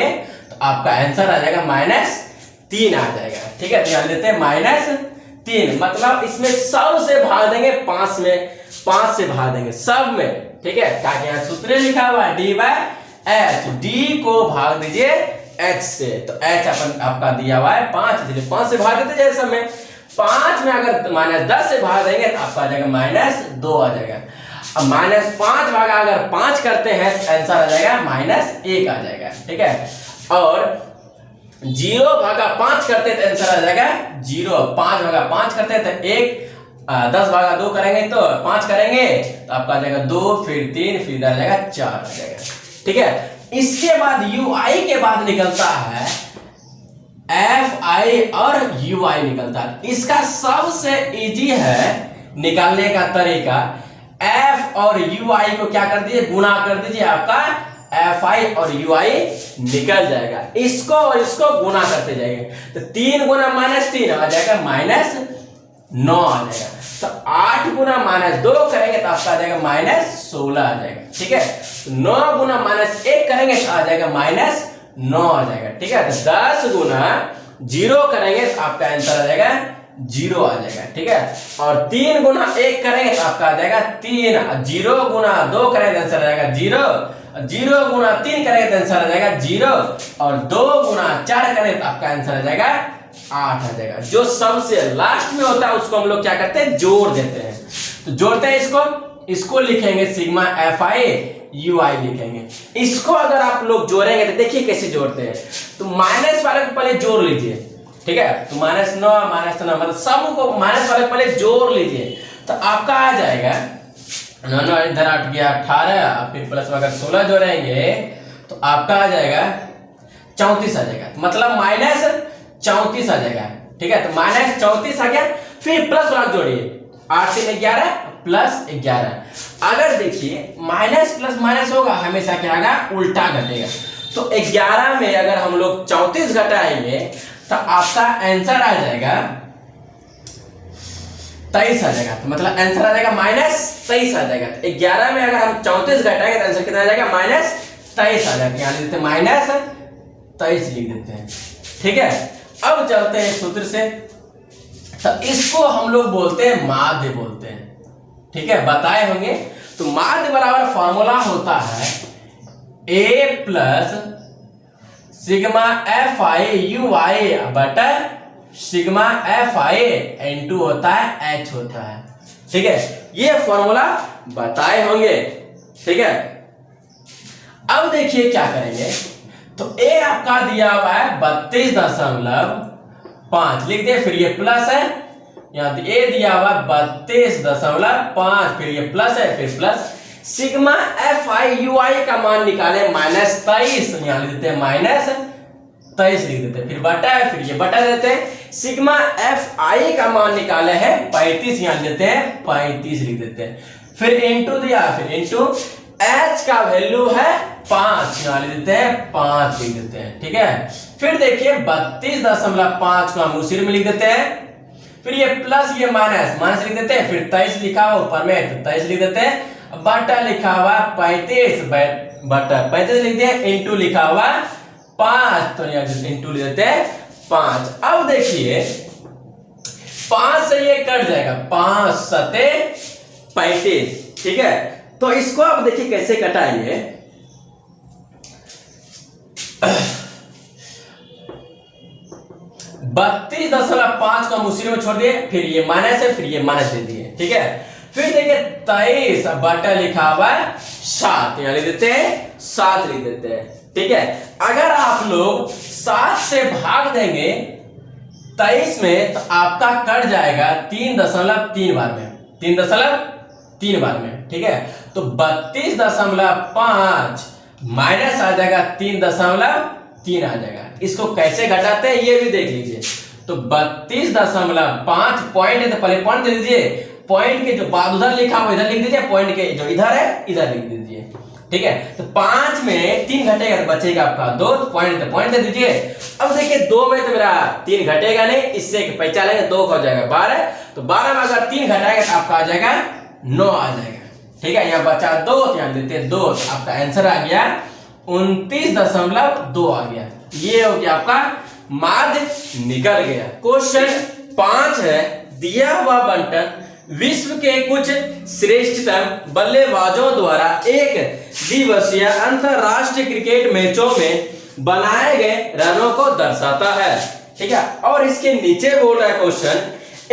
तो आपका आंसर आ जाएगा -3 आ जाएगा। ठीक है। ध्यान देते हैं -3, मतलब इसमें सब से भाग देंगे 5 में, 5 से भाग देंगे सब में। ठीक है। क्या क्या सूत्र लिखा हुआ है? D/H। D को भाग दीजिए H से, तो H अपन आपका दिया हुआ है 5, इसलिए 5 से भाग देते जैसे समय 5 में अगर -10 से भाग देंगे तो आपका आ जाएगा -2 आ जाएगा। अब -5 भागा अगर 5 करते हैं तो आंसर आ जाएगा -1 आ जाएगा। ठीक है। और 0 भागा 5 करते हैं तो आंसर आ जाएगा 0। 5 भागा 5 करते हैं तो 1, 10 भागा 2 करेंगे तो 5 करेंगे तो आपका आ जाएगा 2, फिर 3, फिर आ जाएगा 4 आ जाएगा। ठीक है। इसके बाद UI के बाद निकलता है FI और UI निकलता है। इसका सबसे इजी है निकालने का तरीका, F और UI को क्या कर दीजिए? गुणा कर दीजिए, आपका FI और UI निकल जाएगा। इसको और इसको गुणा करते जाएंगे तो 3 गुना -3 आ जाएगा -9 आ जाएगा। तो 8 गुना -2 करेंगे तो आपका आ जाएगा -16 आ जाएगा। ठीक है। तो 9 गुना -1 करेंगे तो आ जाएगा -9 आ जाएगा। ठीक है। तो 10 गुना 0 करेंगे तो आपका आंसर आ जाएगा 0 आ जाएगा। ठीक है। और 3 गुना 1 करेंगे तो आपका आ जाएगा 3। 0 गुना 2 करेंगे तो आंसर आ जाएगा 0। 0 गुना 3 करेंगे तो आंसर आ जाएगा 0। और 2 गुना 4 करेंगे तो आपका आंसर आ जाएगा 8 आ जाएगा। जो सबसे लास्ट में होता है उसको हम लोग क्या करते हैं? जोड़ देते हैं। तो जोड़ते हैं इसको लिखेंगे सिग्मा FI UI लिखेंगे। इसको अगर आप लोग जोड़ेंगे तो देखिए कैसे जोड़ते हैं। तो माइनस वाले को पहले जोड़ लीजिए। ठीक है। तो -9 मतलब सबको माइनस वाले पहले जोड़ लीजिए तो आपका आ जाएगा 9 इधर 8 गया 18, फिर प्लस अगर 16 जोड़ेंगे तो आपका आ जाएगा 34 आ जाएगा। मतलब -34 आ जाएगा। ठीक है। तो -34 आ गया। फिर प्लस वाला जोड़िए, 8 से 11 प्लस 11। अगर देखिए माइनस प्लस माइनस होगा हमेशा क्या होगा? उल्टा घटेगा। तो 11 में अगर हम लोग 34 घटाएंगे तो आपका आंसर आ जाएगा 23 आ जाएगा। तो मतलब आंसर आ जाएगा -23 आ जाएगा। 11 में अगर हम 34 घटाएंगे तो आंसर कितना आ जाएगा? -23 आ जाएगा। यहाँ लिख देते हैं -23 लिख देते हैं। ठीक है। अब चलते हैं सूत्र से। तो इसको हम लोग बोलते हैं माध्य बोलते हैं। ठीक है। बताए होंगे। तो माध्य बराबर फॉर्मूला होता है A plus sigma FI UI बटा सिग्मा FI N2 होता है H होता है। ठीक है। ये फॉर्मूला बताए होंगे। ठीक है। अब देखिए क्या करेंगे। तो ए आपका दिया हुआ है 32.5 लिख दे, फिर ये प्लस है, यहाँ ए दिया हुआ 32.5, फिर ये प्लस है, फिर plus sigma F I U I का मान निकाले -23, यहाँ लिख देते हैं -23 लिख देते हैं, फिर बटा है, फिर ये बटा देते हैं, सिग्मा एफ आई का मान निकाले है 35, यहाँ लिख देते हैं 35 लिख देते हैं, फिर इनटू दिया, फिर इनटू एच का वैल्यू है 5, यहाँ लिख देते हैं 5 लिख देते हैं, ठीक है। फिर देखिए 32.5 को हम उसी में लिख देते हैं, फिर ये प्लस ये माइनस लिख देते हैं, फिर 23 लिखा हुआ ऊपर में तो 23 लिख देते हैं, बटा लिखा हुआ 35 बटा 35 लिख दिया, इनटू लिखा हुआ 5 तो यहाँ इनटू लिख देते हैं 5। अब देखिए 5 से ये कट जाएगा, 5 सते 35, ठीक है। तो इसको आप देखिए कैसे कटाएंगे। 32.5 को हम उसी में छोड़ दिए, फिर ये माइनस है, फिर ये माइनस दे दिए, ठीक है। फिर देखिए 23 बटा लिखा हुआ 7, यहाँ लिख देते हैं 7 लिख देते हैं, ठीक है। अगर आप लोग 7 से भाग देंगे 23 में तो आपका कट जाएगा 3.3 बार में, 3.3 बार में, ठीक है। तो 32.5 माइनस आ जाएगा 3.3 आ जाएगा। इसको कैसे घटाते हैं ये भी देख लीजिए। तो 32.5 पॉइंट है तो पहले पॉइंट दे दीजिए, पॉइंट के जो बाद उधर लिखा हुआ इधर लिख दीजिए, पॉइंट के जो इधर है इधर लिख दीजिए, ठीक है। तो 5 में 3 घटेगा तो बचेगा आपका 2, पॉइंट तो पॉइंट दे दीजिए। अब देखिए 2 में तो मेरा 3 घटेगा नहीं, इससे पैंचा लेंगे 2 का हो जाएगा 12, तो 12 में अगर 3 घटाएगा तो आपका आ जाएगा 9 आ जाएगा, ठीक है। यहाँ बचा 2 तो यहाँ देते हैं 2, तो आपका आंसर आ गया 29.2 आ गया। ये हो गया आपका माध्य निकल गया। क्वेश्चन 5 है, दिया हुआ बंटन विश्व के कुछ श्रेष्ठतम बल्लेबाजों द्वारा एक दिवसीय अंतरराष्ट्रीय क्रिकेट मैचों में बनाए गए रनों को दर्शाता है, ठीक है। और इसके नीचे बोल रहा है क्वेश्चन,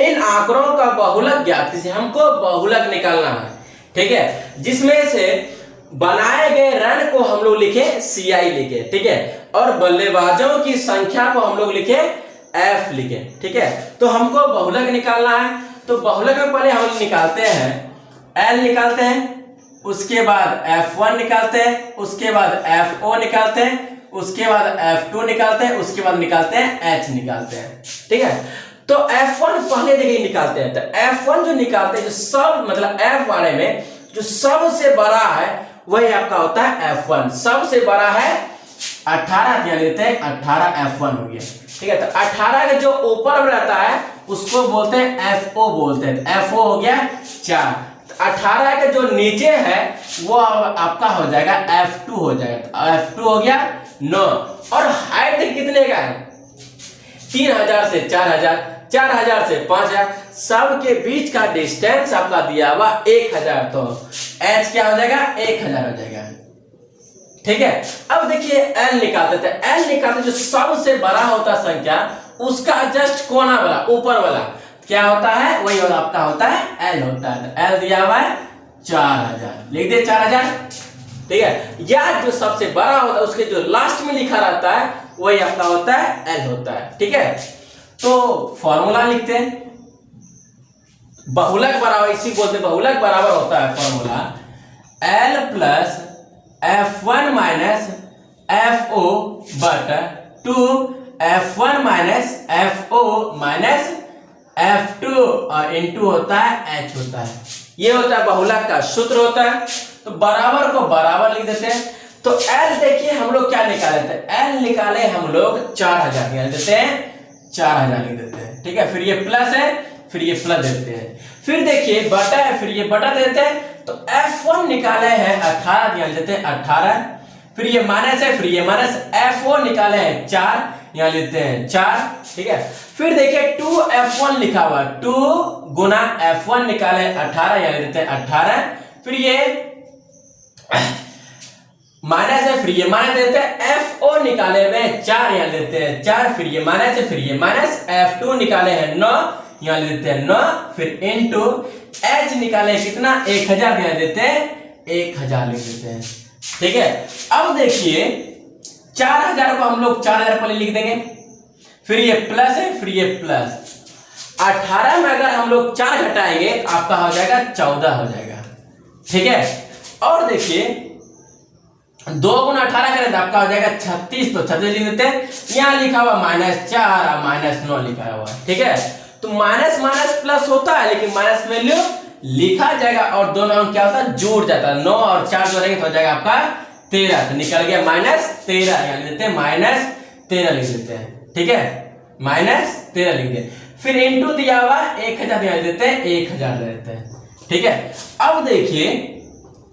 इन आंकड़ों का बहुलक ज्ञात कीजिए। हमको बहुलक निकालना है, ठीक है, जिसमें से बनाए गए रन को हम लोग लिखे CI लिखे, ठीक है, और बल्लेबाजों की संख्या को हम लोग लिखे F लिखे, ठीक है। तो हमको बहुलक निकालना है, तो बहुलक में पहले हम निकालते हैं L निकालते हैं, उसके बाद F1 निकालते हैं, उसके बाद FO निकालते हैं, उसके बाद F2 निकालते हैं, उसके बाद निकालते हैं H निकालते हैं, ठीक है। तो F1 पहले देखिए निकालते हैं, तो F1 जो निकालते हैं जो सब मतलब F वाले में जो सबसे बड़ा है वही आपका होता है F1, सबसे बड़ा है 18, यहाँ लेते हैं 18 F1 हो गया, ठीक है। तो 18 का जो ऊपर में रहता है उसको बोलते हैं FO बोलते हैं, तो FO हो गया 4। तो 18 का जो नीचे है वो आपका हो जाएगा F2 हो जाएगा, तो F2 हो गया 9। और हाइट कितने का है 3000 से 4000, 4000 से 5000, सबके बीच का डिस्टेंस आपका दिया हुआ 1000, तो H क्या हो जाएगा 1000 हो जाएगा, ठीक है। अब देखिए L निकालते थे, L निकालते जो सबसे बड़ा होता संख्या उसका जस्ट कोना वाला ऊपर वाला क्या होता है वही वाला आपका होता है L होता है, तो L दिया हुआ है 4000 लिख दे 4000, ठीक है। या जो सबसे बड़ा होता है उसके जो लास्ट में लिखा रहता है वही आपका होता है L होता है, ठीक है। तो फॉर्मूला लिखते हैं, बहुलक बराबर इसी बोलते हैं, बहुलक बराबर होता है formula L plus F1 minus FO बटा 2 F1 minus FO minus F2 और इनटू होता है H होता है। ये होता है बहुलक का सूत्र होता है। तो बराबर को बराबर लिख देते हैं। तो L देखिए हम लोग क्या निकाले थे, L निकाले हम लोग 4000 निकाल देते हैं, 4000 लिख देते हैं, ठीक है। फिर ये प्लस है, फिर ये प्लस देते हैं, फिर देखिए बटा है, फिर ये बटा देते हैं। तो F1 निकाले हैं 18 निकाल देते हैं 18, फिर ये माइनस है, फिर ये माइनस, FO निकाले हैं 4 यहाँ लेते हैं 4, ठीक है। फिर देखिए 2F1 लिखा हुआ 2 गुना F1 निकाले 18 यहाँ लेते हैं 18, फिर ये माइनस है, फिर ये माइनस देते हैं, FO निकाले हुए 4 यहाँ लेते हैं 4, फिर ये माइनस है, फिर ये माइनस, F2 निकाले हैं 9 यहाँ लेते हैं 9, फिर इनटू H निकाले कितना 1000 यहाँ देते हैं 1000 लिख देते हैं, ठीक है। अब देखिए 4000 को हम लोग 4000 पहले लिख देंगे, फिर ये प्लस है, फिर ये प्लस। 18 में अगर हम लोग 4 घटाएंगे आपका हो जाएगा 14 हो जाएगा, ठीक है। और देखिए 2 गुना 18 करें तो आपका हो जाएगा 36, तो 36 लिख देते हैं। यहाँ लिखा हुआ -4 और -9 लिखा हुआ है, ठीक है। तो माइनस माइनस प्लस होता है, लेकिन माइनस वैल्यू लिखा जाएगा और दोनों अंक क्या होता है, जुड़ जाता है। 9 और 4 जोड़ेंगे तो हो जाएगा आपका 13, तो निकल गया -13, यानी देते हैं -13 लिख देते हैं, ठीक है, -13 लिख दिए। फिर इनटू दिया हुआ 1000 यहाँ देते हैं, 1000 ले देते हैं, ठीक है। अब देखिए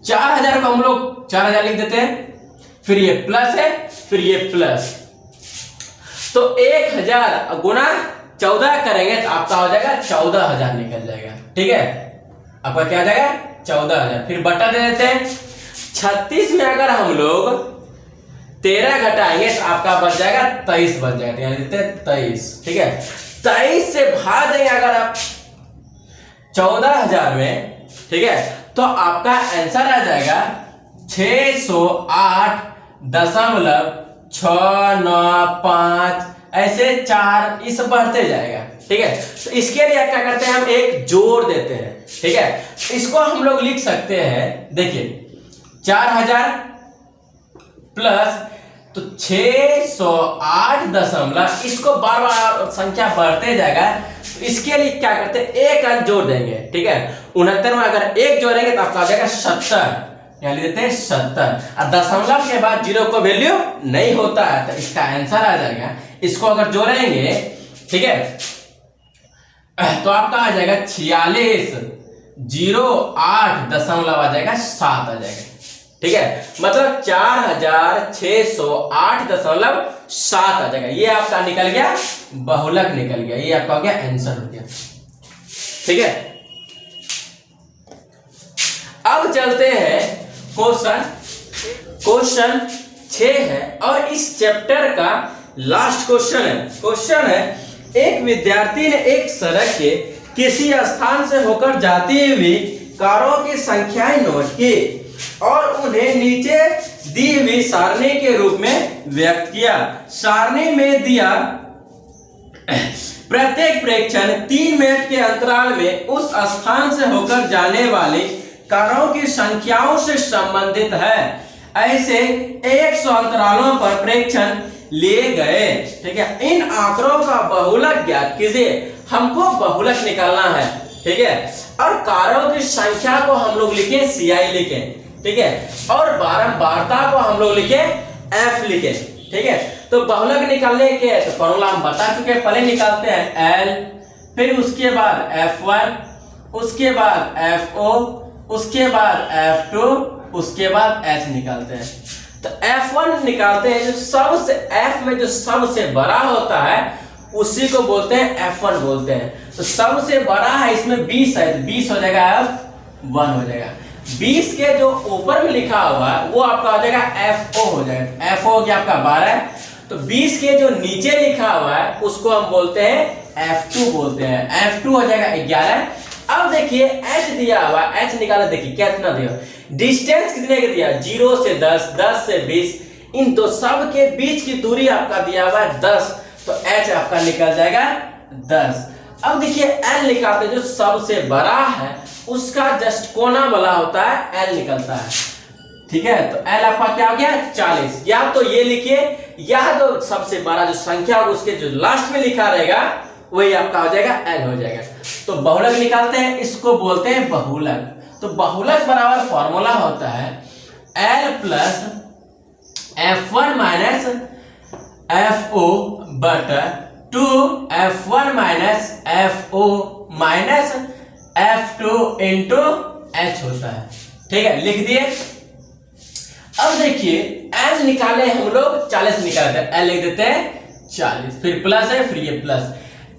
4000 को हम लोग 4000 लिख देते हैं, फिर ये प्लस है, फिर ये प्लस, तो 1000 गुना 14 करेंगे तो आपका हो जाएगा 14000 निकल जाएगा, ठीक है। आपका क्या आ जाएगा 14000, फिर बटा दे देते हैं। 36 में अगर हम लोग 13 घटाएंगे तो आपका बच जाएगा 23 बच जाएगा, यानी देते हैं 23, ठीक है। 23 से भाग देंगे अगर आप 14000 में, ठीक है, तो आपका आंसर आ जाएगा 608.695, ऐसे 4 इस बढ़ते जाएगा, ठीक है। तो इसके लिए क्या करते हैं, हम एक जोड़ देते हैं, ठीक है। इसको हम लोग लिख सकते हैं, देखिए 4000 प्लस तो 608 इसको बार बार संख्या बढ़ते जाएगा, तो इसके लिए क्या करते हैं, एक अंक जोड़ देंगे, ठीक है। 69 में अगर एक जोड़ेंगे तो आपका आ जाएगा 70, यहाँ लिख देते हैं 70, और दशमलव के बाद 0 को वैल्यू नहीं होता है, तो इसका आंसर आ जाएगा। इसको अगर जोड़ेंगे, ठीक है, तो आपका आ जाएगा 4608 आ जाएगा 7 आ जाएगा, ठीक है। मतलब 4608.7 आ जाएगा, ये आपका निकल गया, बहुलक निकल गया, ये आपका हो गया आंसर हो गया, ठीक है। अब चलते हैं क्वेश्चन 6 है और इस चैप्टर का लास्ट क्वेश्चन है एक विद्यार्थी ने एक सड़क के किसी स्थान से होकर जाती हुई कारों की संख्याएं नोट की और उन्हें नीचे दी हुई सारणी के रूप में व्यक्त किया। सारणी में दिया प्रत्येक प्रेक्षण 3 मिनट के अंतराल में उस स्थान से होकर जाने वाली कारों की संख्याओं से संबंधित है। ऐसे 100 अंतरालों पर प्रेक्षण लिए गए, ठीक है। इन आंकड़ों का बहुलक ज्ञात कीजिए, हमको बहुलक निकालना है, ठीक है। और कारों की संख्या को हम लोग लिखे CI लिखे, ठीक है, और बारंबारता को हम लोग लिखे F लिखे, ठीक है। तो बहुलक निकालने के तो फॉर्मूला हम बता चुके हैं, पहले निकालते हैं L, फिर उसके बाद F1, उसके बाद FO, उसके बाद F2, उसके बाद H निकालते हैं। तो F1 निकालते हैं, जो सबसे F में जो सबसे बड़ा होता है उसी को बोलते हैं F1 बोलते हैं। तो सबसे बड़ा है इसमें 20 है, तो 20 हो जाएगा F1 हो जाएगा। 20 के जो ऊपर में लिखा हुआ है वो आपका हो जाएगा FO हो जाएगा, FO हो गया आपका 12। तो 20 के जो नीचे लिखा हुआ है उसको हम बोलते हैं F2 बोलते हैं, F2 हो जाएगा 11। अब देखिए H दिया हुआ, H निकाला, देखिए कितना दिया, डिस्टेंस कितने का दिया, 0 से 10, 10 से 20, इन दो सब के बीच की दूरी आपका दिया हुआ है 10, तो H आपका निकल जाएगा 10। अब देखिए L निकालते हैं, जो सबसे बड़ा है उसका जस्ट कोना वाला होता है L निकलता है, ठीक है। तो L आपका क्या हो गया 40, या तो ये लिखिए या तो सबसे बड़ा जो संख्या होगा उसके जो लास्ट में लिखा रहेगा वही आपका हो जाएगा L हो जाएगा। तो बहुलक निकालते हैं, इसको बोलते हैं बहुलक। तो बहुलक बराबर फॉर्मूला होता है L plus F1 minus FO बटा 2 F1 minus FO minus F2 into H होता है, ठीक है, लिख दिए। अब देखिए L निकाले हम लोग 40 निकालते हैं, L लिख देते हैं 40, फिर प्लस है, फिर ये प्लस।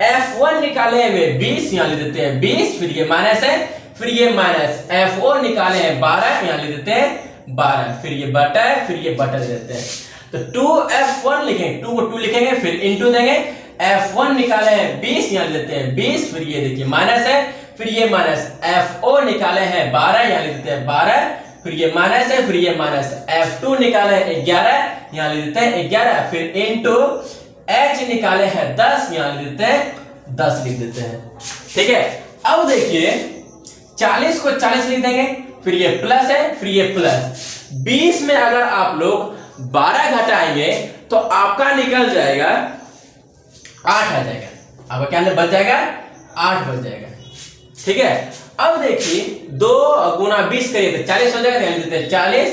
F1 निकाले हैं 20, यहाँ लिख देते हैं 20, फिर ये माइनस है, फिर ये माइनस। F4 निकाले हैं 12, यहाँ लिख देते हैं 12, फिर ये बटा है, फिर ये बटा देते हैं। तो 2F1 लिखेंगे, 2 को 2 लिखेंगे, फिर इंटू देंगे। F1 निकाले हैं 20, यहाँ लिख देते हैं 20, फिर ये देखिए माइनस है, फिर ये माइनस। F4 निकाले हैं 12, यहाँ लिख देते हैं 12, फिर ये माइनस है, फिर ये माइनस। F2 निकाले हैं 11, यहाँ लिख देते हैं 11, फिर इनटू h निकाले हैं 10, यहाँ लिख देते हैं 10 लिख देते हैं। ठीक है, अब देखिए 40 को 40 लिख देंगे, फिर ये प्लस है, फिर ये प्लस। 20 में अगर आप लोग 12 घटाएंगे तो आपका निकल जाएगा 8 आ जाएगा, आपका क्या बच जाएगा 8 बच जाएगा। ठीक है, अब देखिए 2 गुना 20 करिए तो 40 हो जाएगा, देते हैं 40।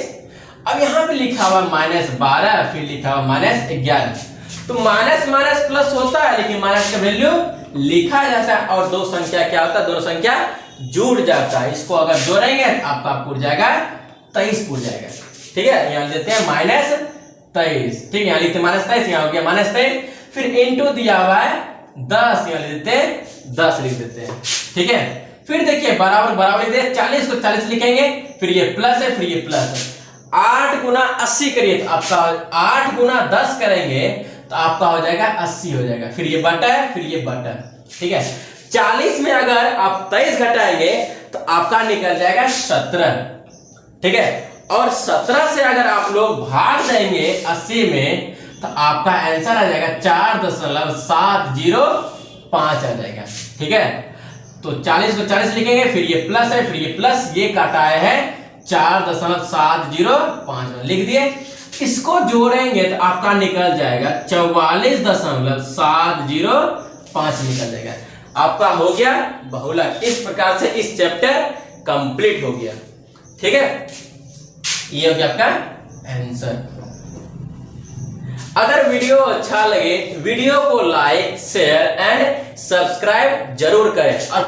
अब यहां पे लिखा हुआ -12, फिर लिखा हुआ -11, तो माइनस माइनस प्लस होता है, लेकिन माइनस का वैल्यू लिखा जाता है और दो संख्या क्या होता है, दोनों संख्या जुड़ जाता है। इसको अगर जोड़ेंगे तो आपका पूरा जाएगा 23 पूरा जाएगा। ठीक है, यहाँ देते हैं -23। ठीक है, यहाँ लिखते हैं -23, यहाँ हो गया -23, फिर इनटू दिया हुआ है 10, यहाँ लिख देते हैं 10 लिख देते हैं। ठीक है, फिर देखिए बराबर बराबर लिख देते हैं, 40 को 40 लिखेंगे, फिर ये प्लस है, फिर ये प्लस है। 8 गुना 80 करिए तो आपका 8 गुना 10 करेंगे तो आपका हो जाएगा 80 हो जाएगा, फिर ये बटा है, फिर ये बटा। ठीक है, 40 में अगर आप 23 घटाएंगे तो आपका निकल जाएगा 17। ठीक है, और 17 से अगर आप लोग भाग देंगे 80 में तो आपका आंसर आ जाएगा 4.705 आ जाएगा। ठीक है, तो 40 को 40 लिखेंगे, फिर ये प्लस है, फिर ये प्लस, ये काटा है 4.705 लिख दिए। इसको जोड़ेंगे तो आपका निकल जाएगा 44.705 निकल जाएगा। आपका हो गया बहुलक। इस प्रकार से इस चैप्टर कंप्लीट हो गया। ठीक है, ये हो गया आपका आंसर। अगर वीडियो अच्छा लगे वीडियो को लाइक शेयर एंड सब्सक्राइब जरूर करें और